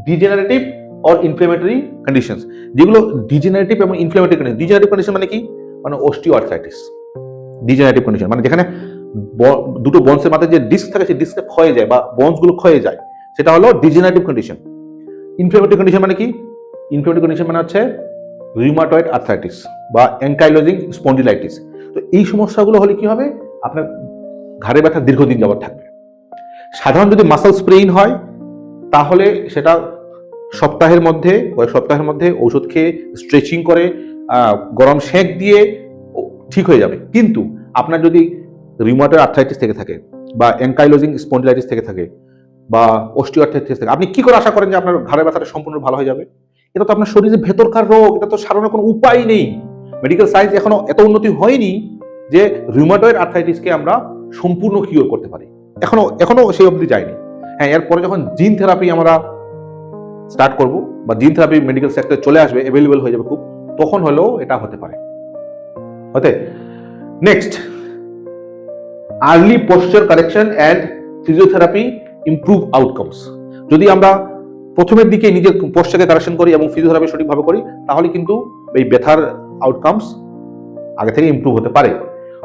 degenerative or inflammatory conditions. যেগুলো ডিজেনারেটিভ এবং ইনফ্লেমেটরি কন্ডিশন, ডিজেনারেটিভ কন্ডিশন মানে কি, মানে অস্টিওআর্থ্রাইটিস। ডিজেনারেটিভ কন্ডিশন মানে যেখানে দুটো বোনসের মাঝে যে ডিস্ক থাকে সেই ডিস্কটা ক্ষয়ে যায় বা বোনস গুলো ক্ষয়ে যায়, সেটা হলো ডিজেনারেটিভ কন্ডিশন। ইনফ্লেমেটরি কন্ডিশন মানে কি, ইনফ্লেমেটরি কন্ডিশন মানে হচ্ছে রিউমাটয়েড আর্থ্রাইটিস বা অ্যাঙ্কাইলোজিং স্পন্ডিলাইটিস। তো এই সমস্যাগুলো হলে কি হবে, আপনার ঘাড়ে ব্যথা দীর্ঘদিন যাবত থাকবে। সাধারণ যদি মাসল স্প্রেইন হয়, তাহলে সেটা সপ্তাহের মধ্যে, কয়েক সপ্তাহের মধ্যে ওষুধ খেয়ে স্ট্রেচিং করে গরম সেঁক দিয়ে ঠিক হয়ে যাবে। কিন্তু আপনার যদি রিউমাটয়েড আর্থ্রাইটিস থেকে থাকে বা অ্যাঙ্কাইলোজিং স্পন্ডিলাইটিস থেকে থাকে বা অস্টিওআর্থ্রাইটিস থেকে, আপনি কি করে আশা করেন যে আপনার ঘাড়ের ব্যথাটা সম্পূর্ণ ভালো হয়ে যাবে? এটা তো আপনার শরীরের ভেতরকার রোগ, এটা তো সারানোর কোনো উপায় নেই। মেডিকেল সায়েন্স এখনো এত উন্নতি হয়নি যে রিউমাটয়েড আর্থ্রাইটিসকে আমরা সম্পূর্ণ কিওর করতে পারি, এখনো সেই অবধি যায়নি। হ্যাঁ, এরপরে যখন জিন থেরাপি আমরা স্টার্ট করব বা জিন থেরাপি মেডিকেল সেক্টরে চলে আসবে, অ্যাভেলেবল হয়ে যাবে খুব, তখন হলেও এটা হতে পারে। Okay, next, early posture correction and physiotherapy improve outcomes. যদি আমরা প্রথমের দিকে নিজের পোস্টারকে কারেকশন করি এবং ফিজিওথেরাপি সঠিকভাবে করি, তাহলে কিন্তু এই ব্যথার আউটকামস আগে থেকে ইমপ্রুভ হতে পারে।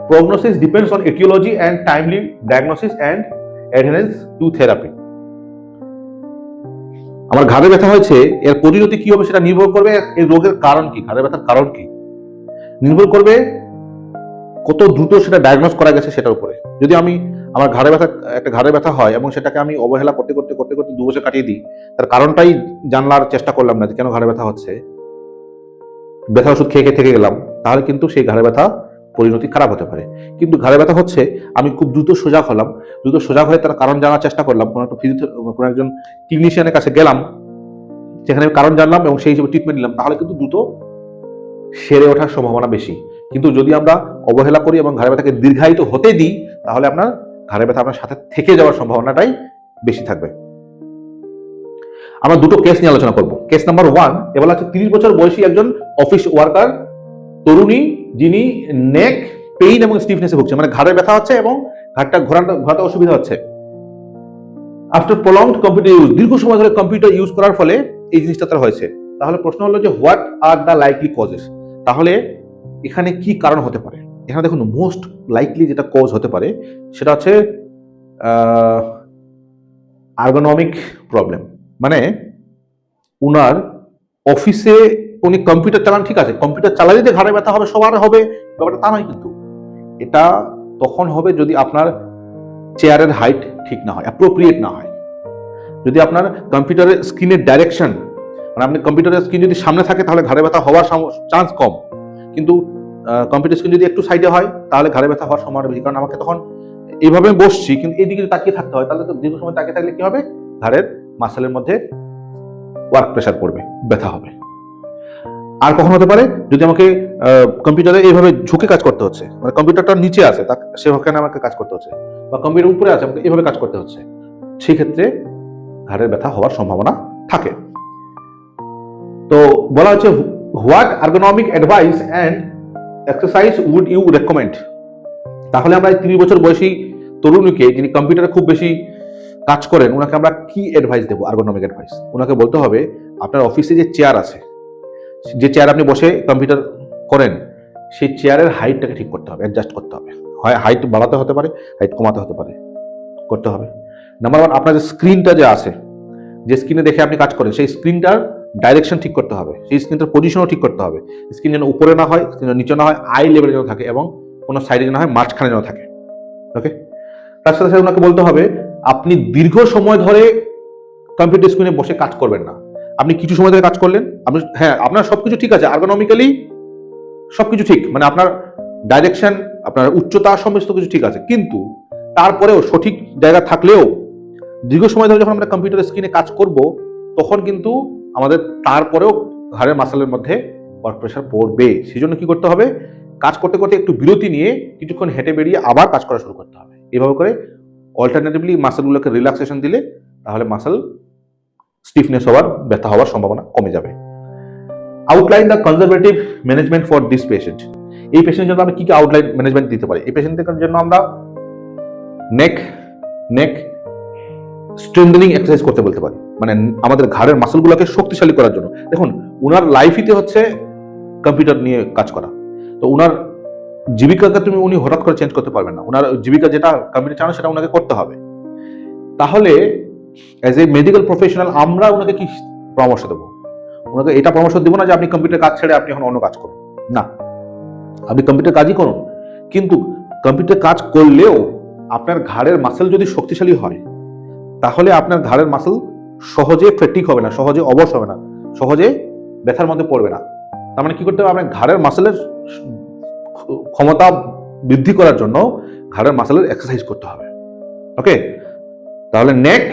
Prognosis depends on aetiology and timely diagnosis and adherence to therapy. আমার ঘাড়ে ব্যথা হয়েছে, এর পরিণতি কি হবে সেটা নির্ভর করবে এই রোগের কারণ কি, ঘাড়ে ব্যথার কারণ কি, নির্ভর করবে কত দ্রুত সেটা ডায়াগনোস করা গেছে সেটার উপরে। যদি আমার ঘাড়ে ব্যথা হয় এবং সেটাকে আমি অবহেলা করতে করতে করতে করতে 2 বছর কাটিয়ে দিই, তার কারণটাই জানলার চেষ্টা করলাম না যে কেন ঘাড়ে ব্যথা হচ্ছে, ব্যথা ওষুধ খেয়ে থেকে গেলাম, তাহলে কিন্তু সেই ঘাড়ে ব্যথা পরিণতি খারাপ হতে পারে। কিন্তু ঘাড়ে ব্যথা হচ্ছে, আমি খুব দ্রুত সজাগ হলাম, দ্রুত সজাগ হয়ে তার কারণ জানার চেষ্টা করলাম, কোনো একজন ক্লিনিশিয়ানের কাছে গেলাম, সেখানে আমি কারণ জানলাম এবং সেই হিসেবে ট্রিটমেন্ট নিলাম, তাহলে কিন্তু দ্রুত সেরে ওঠার সম্ভাবনা বেশি। কিন্তু যদি আমরা অবহেলা করি এবং ঘাড়ে ব্যথাকে দীর্ঘায়িত হতে দিই, তাহলে আপনার ঘাড়ে ব্যথা আপনার সাথে থেকে যাওয়ার সম্ভাবনাটাই বেশি থাকবে। আমরা দুটো কেস নিয়ে আলোচনা করব। কেস নাম্বার 1, এবার হচ্ছে 30 বছর বয়সী একজন অফিস ওয়ার্কার তরুণী, যিনি নেক পেইন এবং স্টিফনেসে ভুগছে, মানে ঘাড়ে ব্যথা হচ্ছে এবং ঘাড়টা ঘোরাতে অসুবিধা হচ্ছে। আফটার প্রলংড কম্পিউটার ইউজ, দীর্ঘ সময় ধরে কম্পিউটার ইউজ করার ফলে এই জিনিসটা তার হয়েছে। তাহলে প্রশ্ন হলো যে what are the likely causes, তাহলে এখানে কি কারণ হতে পারে? এখানে দেখুন মোস্ট লাইকলি যেটা কজ হতে পারে সেটা হচ্ছে আর্গোনমিক প্রবলেম। মানে উনার অফিসে উনি কম্পিউটার চালান, ঠিক আছে, কম্পিউটার চালালে যে ঘাড়ে ব্যথা হবে সবার হবে ব্যাপারটা তা নয়, কিন্তু এটা তখন হবে যদি আপনার চেয়ারের হাইট ঠিক না হয়, অ্যাপ্রোপ্রিয়েট না হয়। যদি আপনার কম্পিউটারের স্ক্রিনের ডাইরেকশন, মানে আপনি কম্পিউটারের স্ক্রিন যদি সামনে থাকে তাহলে ঘাড়ে ব্যথা হওয়ার চান্স কম, কিন্তু কম্পিউটার স্ক্রিন যদি একটু সাইডে হয় তাহলে ঘাড়ে ব্যথা হওয়ার সম্ভাবনা বেশি। কারণ আমাকে তখন এইভাবে বসছি কিন্তু এইদিকে তাকিয়ে থাকতে হয়, তাহলে তো দীর্ঘ সময় তাকিয়ে থাকলে কি হবে, ঘাড়ের মাসেলের মধ্যে ওয়ার্ক প্রেশার পড়বে, ব্যথা হবে। আর কখন হতে পারে, যদি আমাকে কম্পিউটারে এইভাবে ঝুঁকে কাজ করতে হচ্ছে, মানে কম্পিউটারটা নিচে আছে সেখানে আমাকে কাজ করতে হচ্ছে, বা কম্পিউটার উপরে আছে আমাকে এইভাবে কাজ করতে হচ্ছে, সেই ক্ষেত্রে ঘাড়ের ব্যথা হওয়ার সম্ভাবনা থাকে। তো বলা হচ্ছে what ergonomic advice and exercise would you recommend. তাহলে আমরা 30 বছর বয়সী তরুণীকে, যিনি কম্পিউটারে খুব বেশি কাজ করেন, ওনাকে আমরা কি অ্যাডভাইস দেবো? আর্গোনমিক অ্যাডভাইস ওনাকে বলতে হবে আপনার অফিসে যে চেয়ার আছে, যে চেয়ার আপনি বসে কম্পিউটার করেন, সেই চেয়ারের হাইটটাকে ঠিক করতে হবে, অ্যাডজাস্ট করতে হবে। হয় হাইট বাড়াতে হতে পারে, হাইট কমাতে হতে পারে, করতে হবে। নাম্বার 1, আপনার যে স্ক্রিনটা যে আছে, যে স্ক্রিনে দেখে আপনি কাজ করেন, সেই স্ক্রিনটার ডাইরেকশন ঠিক করতে হবে, সেই স্ক্রিনটার পজিশনও ঠিক করতে হবে। স্ক্রিন যেন উপরে না হয়, স্ক্রিন নিচে না হয়, আই লেভেলে যেন থাকে এবং কোনো সাইডে যেন হয়, মাঝখানে যেন থাকে। ওকে, তার সাথে সাথে ওনাকে বলতে হবে আপনি দীর্ঘ সময় ধরে কম্পিউটার স্ক্রিনে বসে কাজ করবেন না। আপনি কিছু সময় ধরে কাজ করলেন, আপনি হ্যাঁ আপনার সবকিছু ঠিক আছে, আর্গোনমিক্যালি সবকিছু ঠিক, মানে আপনার ডাইরেকশন, আপনার উচ্চতা, সমস্ত কিছু ঠিক আছে, কিন্তু তারপরেও সঠিক জায়গা থাকলেও দীর্ঘ সময় ধরে যখন আমরা কম্পিউটার স্ক্রিনে কাজ করব, তখন কিন্তু আমাদের তারপরেও ঘাড়ের মাসেলের মধ্যে ওয়ার্ক প্রেশার পড়বে। সেই জন্য কি করতে হবে, কাজ করতে করতে একটু বিরতি নিয়ে কিছুক্ষণ হেঁটে বেরিয়ে আবার কাজ করা শুরু করতে হবে। এভাবে করে অল্টারনেটিভলি মাসেলগুলোকে রিল্যাক্সেশন দিলে তাহলে মাসেল স্টিফনেস হওয়ার, ব্যথা হওয়ার সম্ভাবনা কমে যাবে। Outline the conservative management for this patient. এই পেশেন্টের জন্য আমরা কি কি আউটলাইন ম্যানেজমেন্ট দিতে পারি? এই পেশেন্টের জন্য আমরা নেক স্ট্রেংথেনিং এক্সারসাইজ করতে বলতে পারি, মানে আমাদের ঘাড়ের মাসেলগুলোকে শক্তিশালী করার জন্য। দেখুন উনার লাইফইতে হচ্ছে কম্পিউটার নিয়ে কাজ করা, তো উনার জীবিকাকে উনি হঠাৎ করে চেঞ্জ করতে পারবেন না। উনার জীবিকা যেটা কম্পিউটার চালানো সেটা ওনাকে করতে হবে। তাহলে অ্যাজ এ মেডিকেল প্রফেশনাল আমরা ওনাকে কি পরামর্শ দেবো? ওনাকে এটা পরামর্শ দেবো না যে আপনি কম্পিউটার কাজ ছেড়ে আপনি এখন অন্য কাজ করুন, না, আপনি কম্পিউটার কাজই করুন, কিন্তু কম্পিউটার কাজ করলেও আপনার ঘাড়ের মাসেল যদি শক্তিশালী হয় তাহলে আপনার ঘাড়ের মাসেল সহজে ফেটিক হবে না, সহজে অবশ হবে না, সহজে ব্যথার মধ্যে পড়বে না। তার মানে কি করতে হবে, আপনার ঘাড়ের মাসেলের ক্ষমতা বৃদ্ধি করার জন্য ঘাড়ের মাসেলের এক্সারসাইজ করতে হবে। ওকে, তাহলে নেক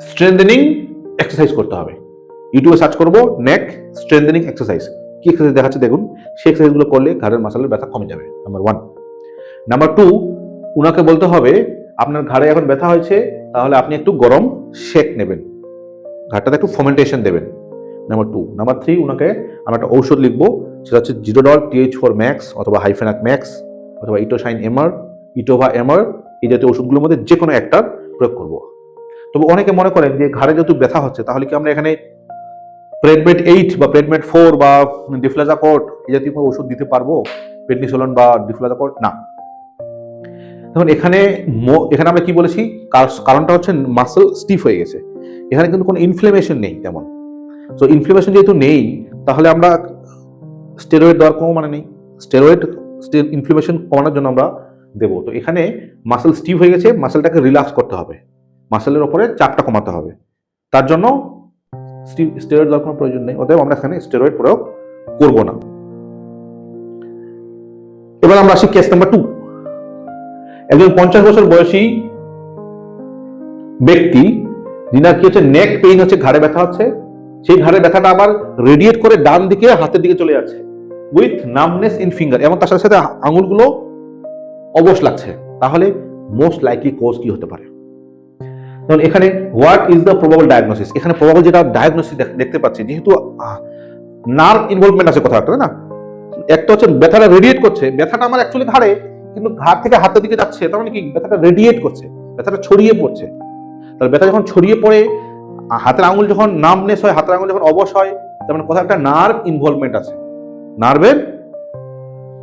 স্ট্রেংথেনিং এক্সারসাইজ করতে হবে। ইউটিউবে সার্চ করবো নেক স্ট্রেংথেনিং এক্সারসাইজ, কি এক্সারসাইজ দেখাচ্ছে দেখুন, সেই এক্সারসাইজগুলো করলে ঘাড়ের মাসেলের ব্যথা কমে যাবে। নাম্বার 1। নাম্বার 2, উনাকে বলতে হবে আপনার ঘাড়ে এখন ব্যথা হয়েছে, তাহলে আপনি একটু গরম শেক নেবেন, ঘাড়টাতে একটু ফর্মেন্টেশন দেবেন। নাম্বার 2। নাম্বার 3, উনাকে আমরা একটা ঔষধ লিখবো, সেটা হচ্ছে জিরোডল TH4 ম্যাক্স অথবা হাইফেনাক ম্যাক্স অথবা ইটোসাইন এমআর, ইটোভা এমআর, এই জাতীয় ওষুধগুলোর মধ্যে যে কোনো একটার প্রয়োগ করবো। তবে অনেকে মনে করেন যে ঘাড়ে যেহেতু ব্যথা হচ্ছে তাহলে কি আমরা এখানে প্রেডমেট 8 বা প্রেডমেট 4 বা ডিফ্লাজাকোর্ট এই জাতীয় কোনো ওষুধ দিতে পারবো, প্রেডনিসোলন বা ডিফ্লাজাকোর্ট? না। দেখুন এখানে আমরা কি বলেছি, কারণটা হচ্ছে মাসেল স্টিফ হয়ে গেছে, এখানে কিন্তু কোনো ইনফ্লেমেশন নেই তেমন। সো ইনফ্লেমেশন যেহেতু নেই তাহলে আমরা স্টেরয়েড দেওয়ার কোনো মানে নেই, স্টেরয়েড ইনফ্লেমেশন কমানোর জন্য আমরা দেবো। তো এখানে মাসেল স্টিফ হয়ে গেছে, মাসেলটাকে রিল্যাক্স করতে হবে, মাসেলের ওপরে চাপটা কমাতে হবে, তার জন্য স্টেরয়েড দেওয়ার কোনো প্রয়োজন নেই, অতএব আমরা এখানে স্টেরয়েড প্রয়োগ করব না। এবার আমরা আসি কেস নাম্বার 2। একজন 50 বছর বয়সী ব্যক্তি, যিনার কি হচ্ছে নেক পেইন হচ্ছে, ঘাড়ে ব্যথা হচ্ছে, সেই ঘাড়ে ব্যথাটা আবার রেডিয়েট করে ডান দিকে হাতের দিকে চলে যাচ্ছে উইথ নামনেস ইন ফিঙ্গার, এবং তার সাথে সাথে আঙুলগুলো অবশ লাগছে। তাহলে মোস্ট লাইকলি কোজ কি হতে পারে? যেমন এখানে what is the probable diagnosis, এখানে প্রবাবল যেটা ডায়াগনোসিস দেখতে পাচ্ছি, যেহেতু নার্ভ ইনভলভমেন্ট আছে কোথাও একটা, তাই না? একটা হচ্ছে ব্যথাটা রেডিয়েট করছে, ব্যথাটা আমার অ্যাকচুয়ালি ঘাড়ে, কিন্তু ঘাড় থেকে হাতের দিকে যাচ্ছে, তার মানে কি ব্যথাটা রেডিয়েট করছে, ব্যথাটা ছড়িয়ে পড়ছে। তাহলে ব্যথা যখন ছড়িয়ে পড়ে, হাতের আঙুল যখন নামনেস হয়, হাতের আঙুল যখন অবশ হয়, তার মানে কোথাও একটা নার্ভ ইনভলভমেন্ট আছে, নার্ভের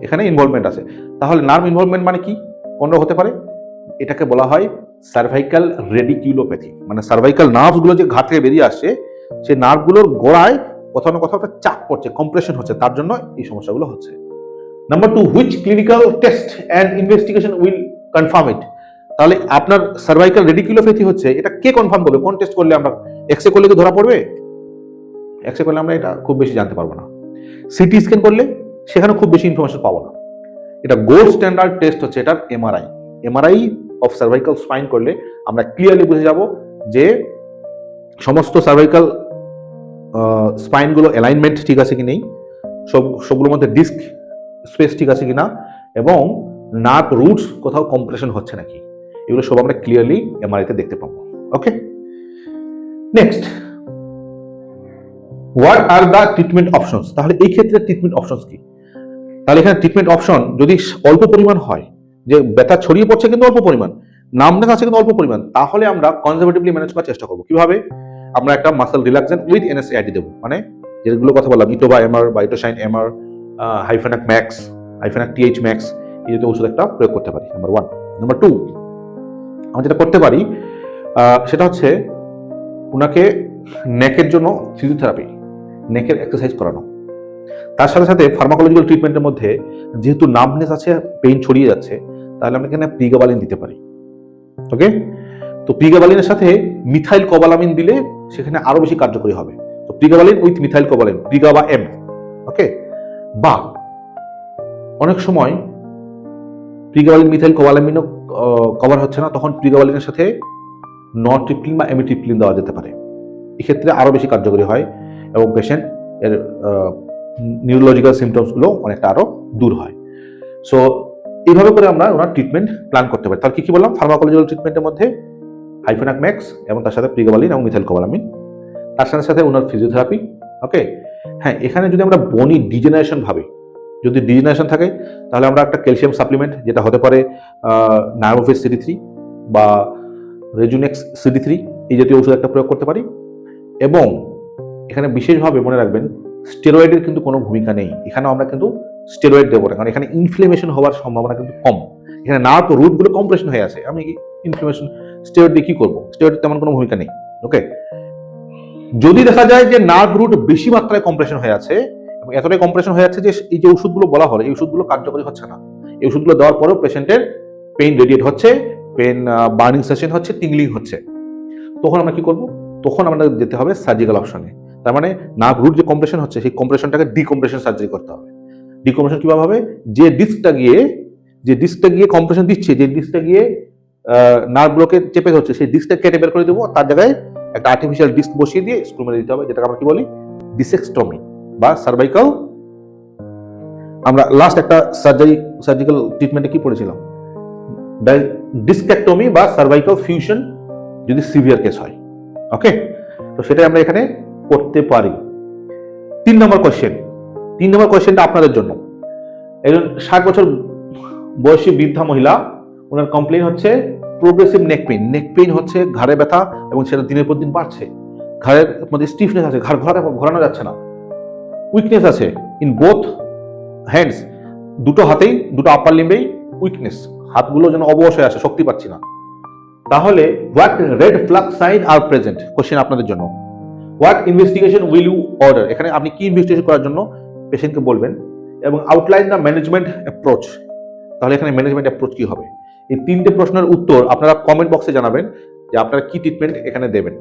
এখানে ইনভলভমেন্ট আছে। তাহলে নার্ভ ইনভলভমেন্ট মানে কি, কোন রোগ হতে পারে? এটাকে বলা হয় সার্ভাইকাল রেডিকিউলোপ্যাথি, মানে সার্ভাইকাল নার্ভগুলো যে ঘাট থেকে বেরিয়ে আসছে, সেই নার্ভগুলোর গোড়ায় কোথাও না কোথাও একটা চাপ পড়ছে, কম্প্রেশন হচ্ছে, তার জন্য এই সমস্যাগুলো হচ্ছে। Number 2, which clinical test and investigation will confirm it. তাহলে আপনার সার্ভাইকাল রেডিকিউলোপ্যাথি হচ্ছে, এটা কে কনফার্ম করবে? কোন টেস্ট করলে? আমরা এক্সরে করলে কি ধরা পড়বে? এক্সরে করলে আমরা এটা খুব বেশি জানতে পারবো না। সিটি স্ক্যান করলে সেখানে খুব বেশি ইনফরমেশন পাবো না। এটা গোল্ড স্ট্যান্ডার্ড টেস্ট হচ্ছে এটার MRI. MRI of cervical spine করলে আমরা ক্লিয়ারলি বুঝে যাব যে সমস্ত সার্ভাইকাল স্পাইনগুলো অ্যালাইনমেন্ট ঠিক আছে কি নেই, সবগুলোর মধ্যে ডিস্ক স্পেস ঠিক আছে কিনা, এবং নার্ভ রুটস কোথাও কম্প্রেশন হচ্ছে নাকি, এগুলো সব আমরা ক্লিয়ারলি এমআরআইতে দেখতে পাবো। Okay, next, what are the treatment options. তাহলে এই ক্ষেত্রে ট্রিটমেন্ট অপশনস কি? তাহলে এখানে ট্রিটমেন্ট অপশন যদি অল্প পরিমাণ হয়, যে ব্যথা ছড়িয়ে পড়ছে কিন্তু অল্প পরিমাণ, নামনেস আছে কিন্তু অল্প পরিমাণ, তাহলে আমরা কনজারভেটিভলি ম্যানেজ করার চেষ্টা করবো। কিভাবে? আমরা একটা মাসল রিল্যাক্সেন্ট উইথ এনএসএআইডি দেবো, মানে যেগুলো কথা বললাম, ইটোবা এমআর বা ইটোসাইন এমআর, হাইফেনাক ম্যাক্স, হাইফেনাক টিএইচ ম্যাক্স, এই জাতীয় ওষুধ একটা প্রয়োগ করতে পারি, নাম্বার 1। নাম্বার 2, আমরা যেটা করতে পারি সেটা হচ্ছে ওনাকে নেকের জন্য ফিজিওথেরাপি, নেকের এক্সারসাইজ করানো। তার সাথে সাথে ফার্মাকোলজিক্যাল ট্রিটমেন্টের মধ্যে যেহেতু নামনেস আছে, পেইন ছড়িয়ে যাচ্ছে, তাহলে আমরা এখানে প্রিগাবালিন দিতে পারি। ওকে, তো প্রিগাবালিনের সাথে মিথাইল কোবালামিন দিলে সেখানে আরো বেশি কার্যকরী হবে। তো প্রিগাবালিন উইথ মিথাইল কোবালামিন, প্রিগা বা এম। ওকে, বা অনেক সময় প্রিগাবালিন মিথাইল কোবালামিনও কভার হচ্ছে না, তখন প্রিগাবালিনের সাথে নরট্রিপ্লিন বা এমিট্রিপ্লিন দেওয়া যেতে পারে। এক্ষেত্রে আরো বেশি কার্যকরী হয় এবং পেশেন্ট এর নিউরোলজিক্যাল সিমটমসগুলো অনেকটা আরো দূর হয়। সো এইভাবে করে আমরা ওনার ট্রিটমেন্ট প্ল্যান করতে পারি। তাহলে কি বললাম? ফার্মাকোলজিক্যাল ট্রিটমেন্টের মধ্যে হাইফেনাক ম্যাক্স এবং তার সাথে প্রিগাবালিন এবং মিথাইল কোবালামিন, তার সাথে সাথে ওনার ফিজিওথেরাপি। ওকে, হ্যাঁ, এখানে যদি আমরা বনি ডিজেনারেশন ভাবি, যদি ডিজেনারেশন থাকে, তাহলে আমরা একটা ক্যালসিয়াম সাপ্লিমেন্ট, যেটা হতে পারে নার্ভোফেস CD3 বা রেজুনেক্স CD3, এই জাতীয় ওষুধ একটা প্রয়োগ করতে পারি। এবং এখানে বিশেষভাবে মনে রাখবেন, স্টেরয়েডের কিন্তু কোনো ভূমিকা নেই। এখানে আমরা কিন্তু স্টেরয়েড দেবো না, কারণ এখানে ইনফ্লেমেশন হওয়ার সম্ভাবনা কিন্তু কম। এখানে নার্ভ রুটগুলো কম্প্রেশন হয়ে আছে, আমি ইনফ্লেমেশন স্টেরয়েড দিয়ে কি করবো? স্টেরয়েড তেমন কোনো ভূমিকা নেই। ওকে, যদি দেখা যায় যে নার্ভ রুট বেশি মাত্রায় কম্প্রেশন হয়ে আছে, এবং এতটাই কম্প্রেশন হয়ে যাচ্ছে যে এই যে ওষুধগুলো বলা হলো, এই ওষুধগুলো কার্যকরী হচ্ছে না, এই ওষুধগুলো দেওয়ার পরেও পেশেন্টের পেইন রেডিয়েট হচ্ছে, পেন বার্নিং সেশন হচ্ছে, টিংলিং হচ্ছে, তখন আমরা কি করবো? তখন আমরা যেতে হবে সার্জিক্যাল অপশনে। তার মানে নার্ভ রুট যে কম্প্রেশন হচ্ছে, সেই কম্প্রেশনটাকে ডিকম্প্রেশন সার্জারি করতে হবে। ডিকম্প্রেশন কিভাবে হবে? যে ডিস্কটা গিয়ে কম্প্রেশন দিচ্ছে, যে ডিস্কটা গিয়ে নার্ভগুলোকে চেপে ধরছে, সেই ডিস্কটা কেটে বের করে দেবো, তার জায়গায় একটা আর্টিফিশিয়াল ডিস্ক বসিয়ে দিয়ে স্ক্রু মেরে দিতে হবে, যেটাকে আমরা কি বলি? ডিসেক্টমি বা সার্ভাইকাল। আমরা লাস্ট একটা সার্জিক্যাল ট্রিটমেন্টে কি পড়েছিলাম? ডিস্কেক্টমি বা সার্ভাইকাল ফিউশন, যদি সিভিয়ার কেস হয়। ওকে, তো সেটাই আমরা এখানে করতে পারি। 3 নম্বর কোয়েশ্চেনটা আপনাদের জন্য। একজন 60 বছর বয়সী বৃদ্ধা মহিলা, ওনার কমপ্লেইন হচ্ছে প্রোগ্রেসিভ নেক পেইন হচ্ছে, ঘাড়ে ব্যথা, এবং সেটা দিনের পর দিন বাড়ছে। ঘাড়ের মধ্যে স্টিফনেস আছে, ঘাড় ঘোরানো যাচ্ছে না, উইকনেস আছে ইন বোথ হ্যান্ডস, দুটো হাতেই, দুটো আপার লিম্বেই উইকনেস, হাতগুলো যেন অবশ হয়ে আসে, শক্তি পাচ্ছি না। তাহলে what red flag sign are present? Question আপনাদের জন্য। What investigation will you order? এখানে আপনি কি ইনভেস্টিগেশন করার জন্য পেশেন্টকে বলবেন, এবং আউটলাইন দ্য ম্যানেজমেন্ট অ্যাপ্রোচ। তাহলে এখানে ম্যানেজমেন্ট অ্যাপ্রোচ কি হবে? এই 3টে প্রশ্নের উত্তর আপনারা কমেন্ট বক্সে জানাবেন যে আপনারা কি ট্রিটমেন্ট এখানে দেবেন।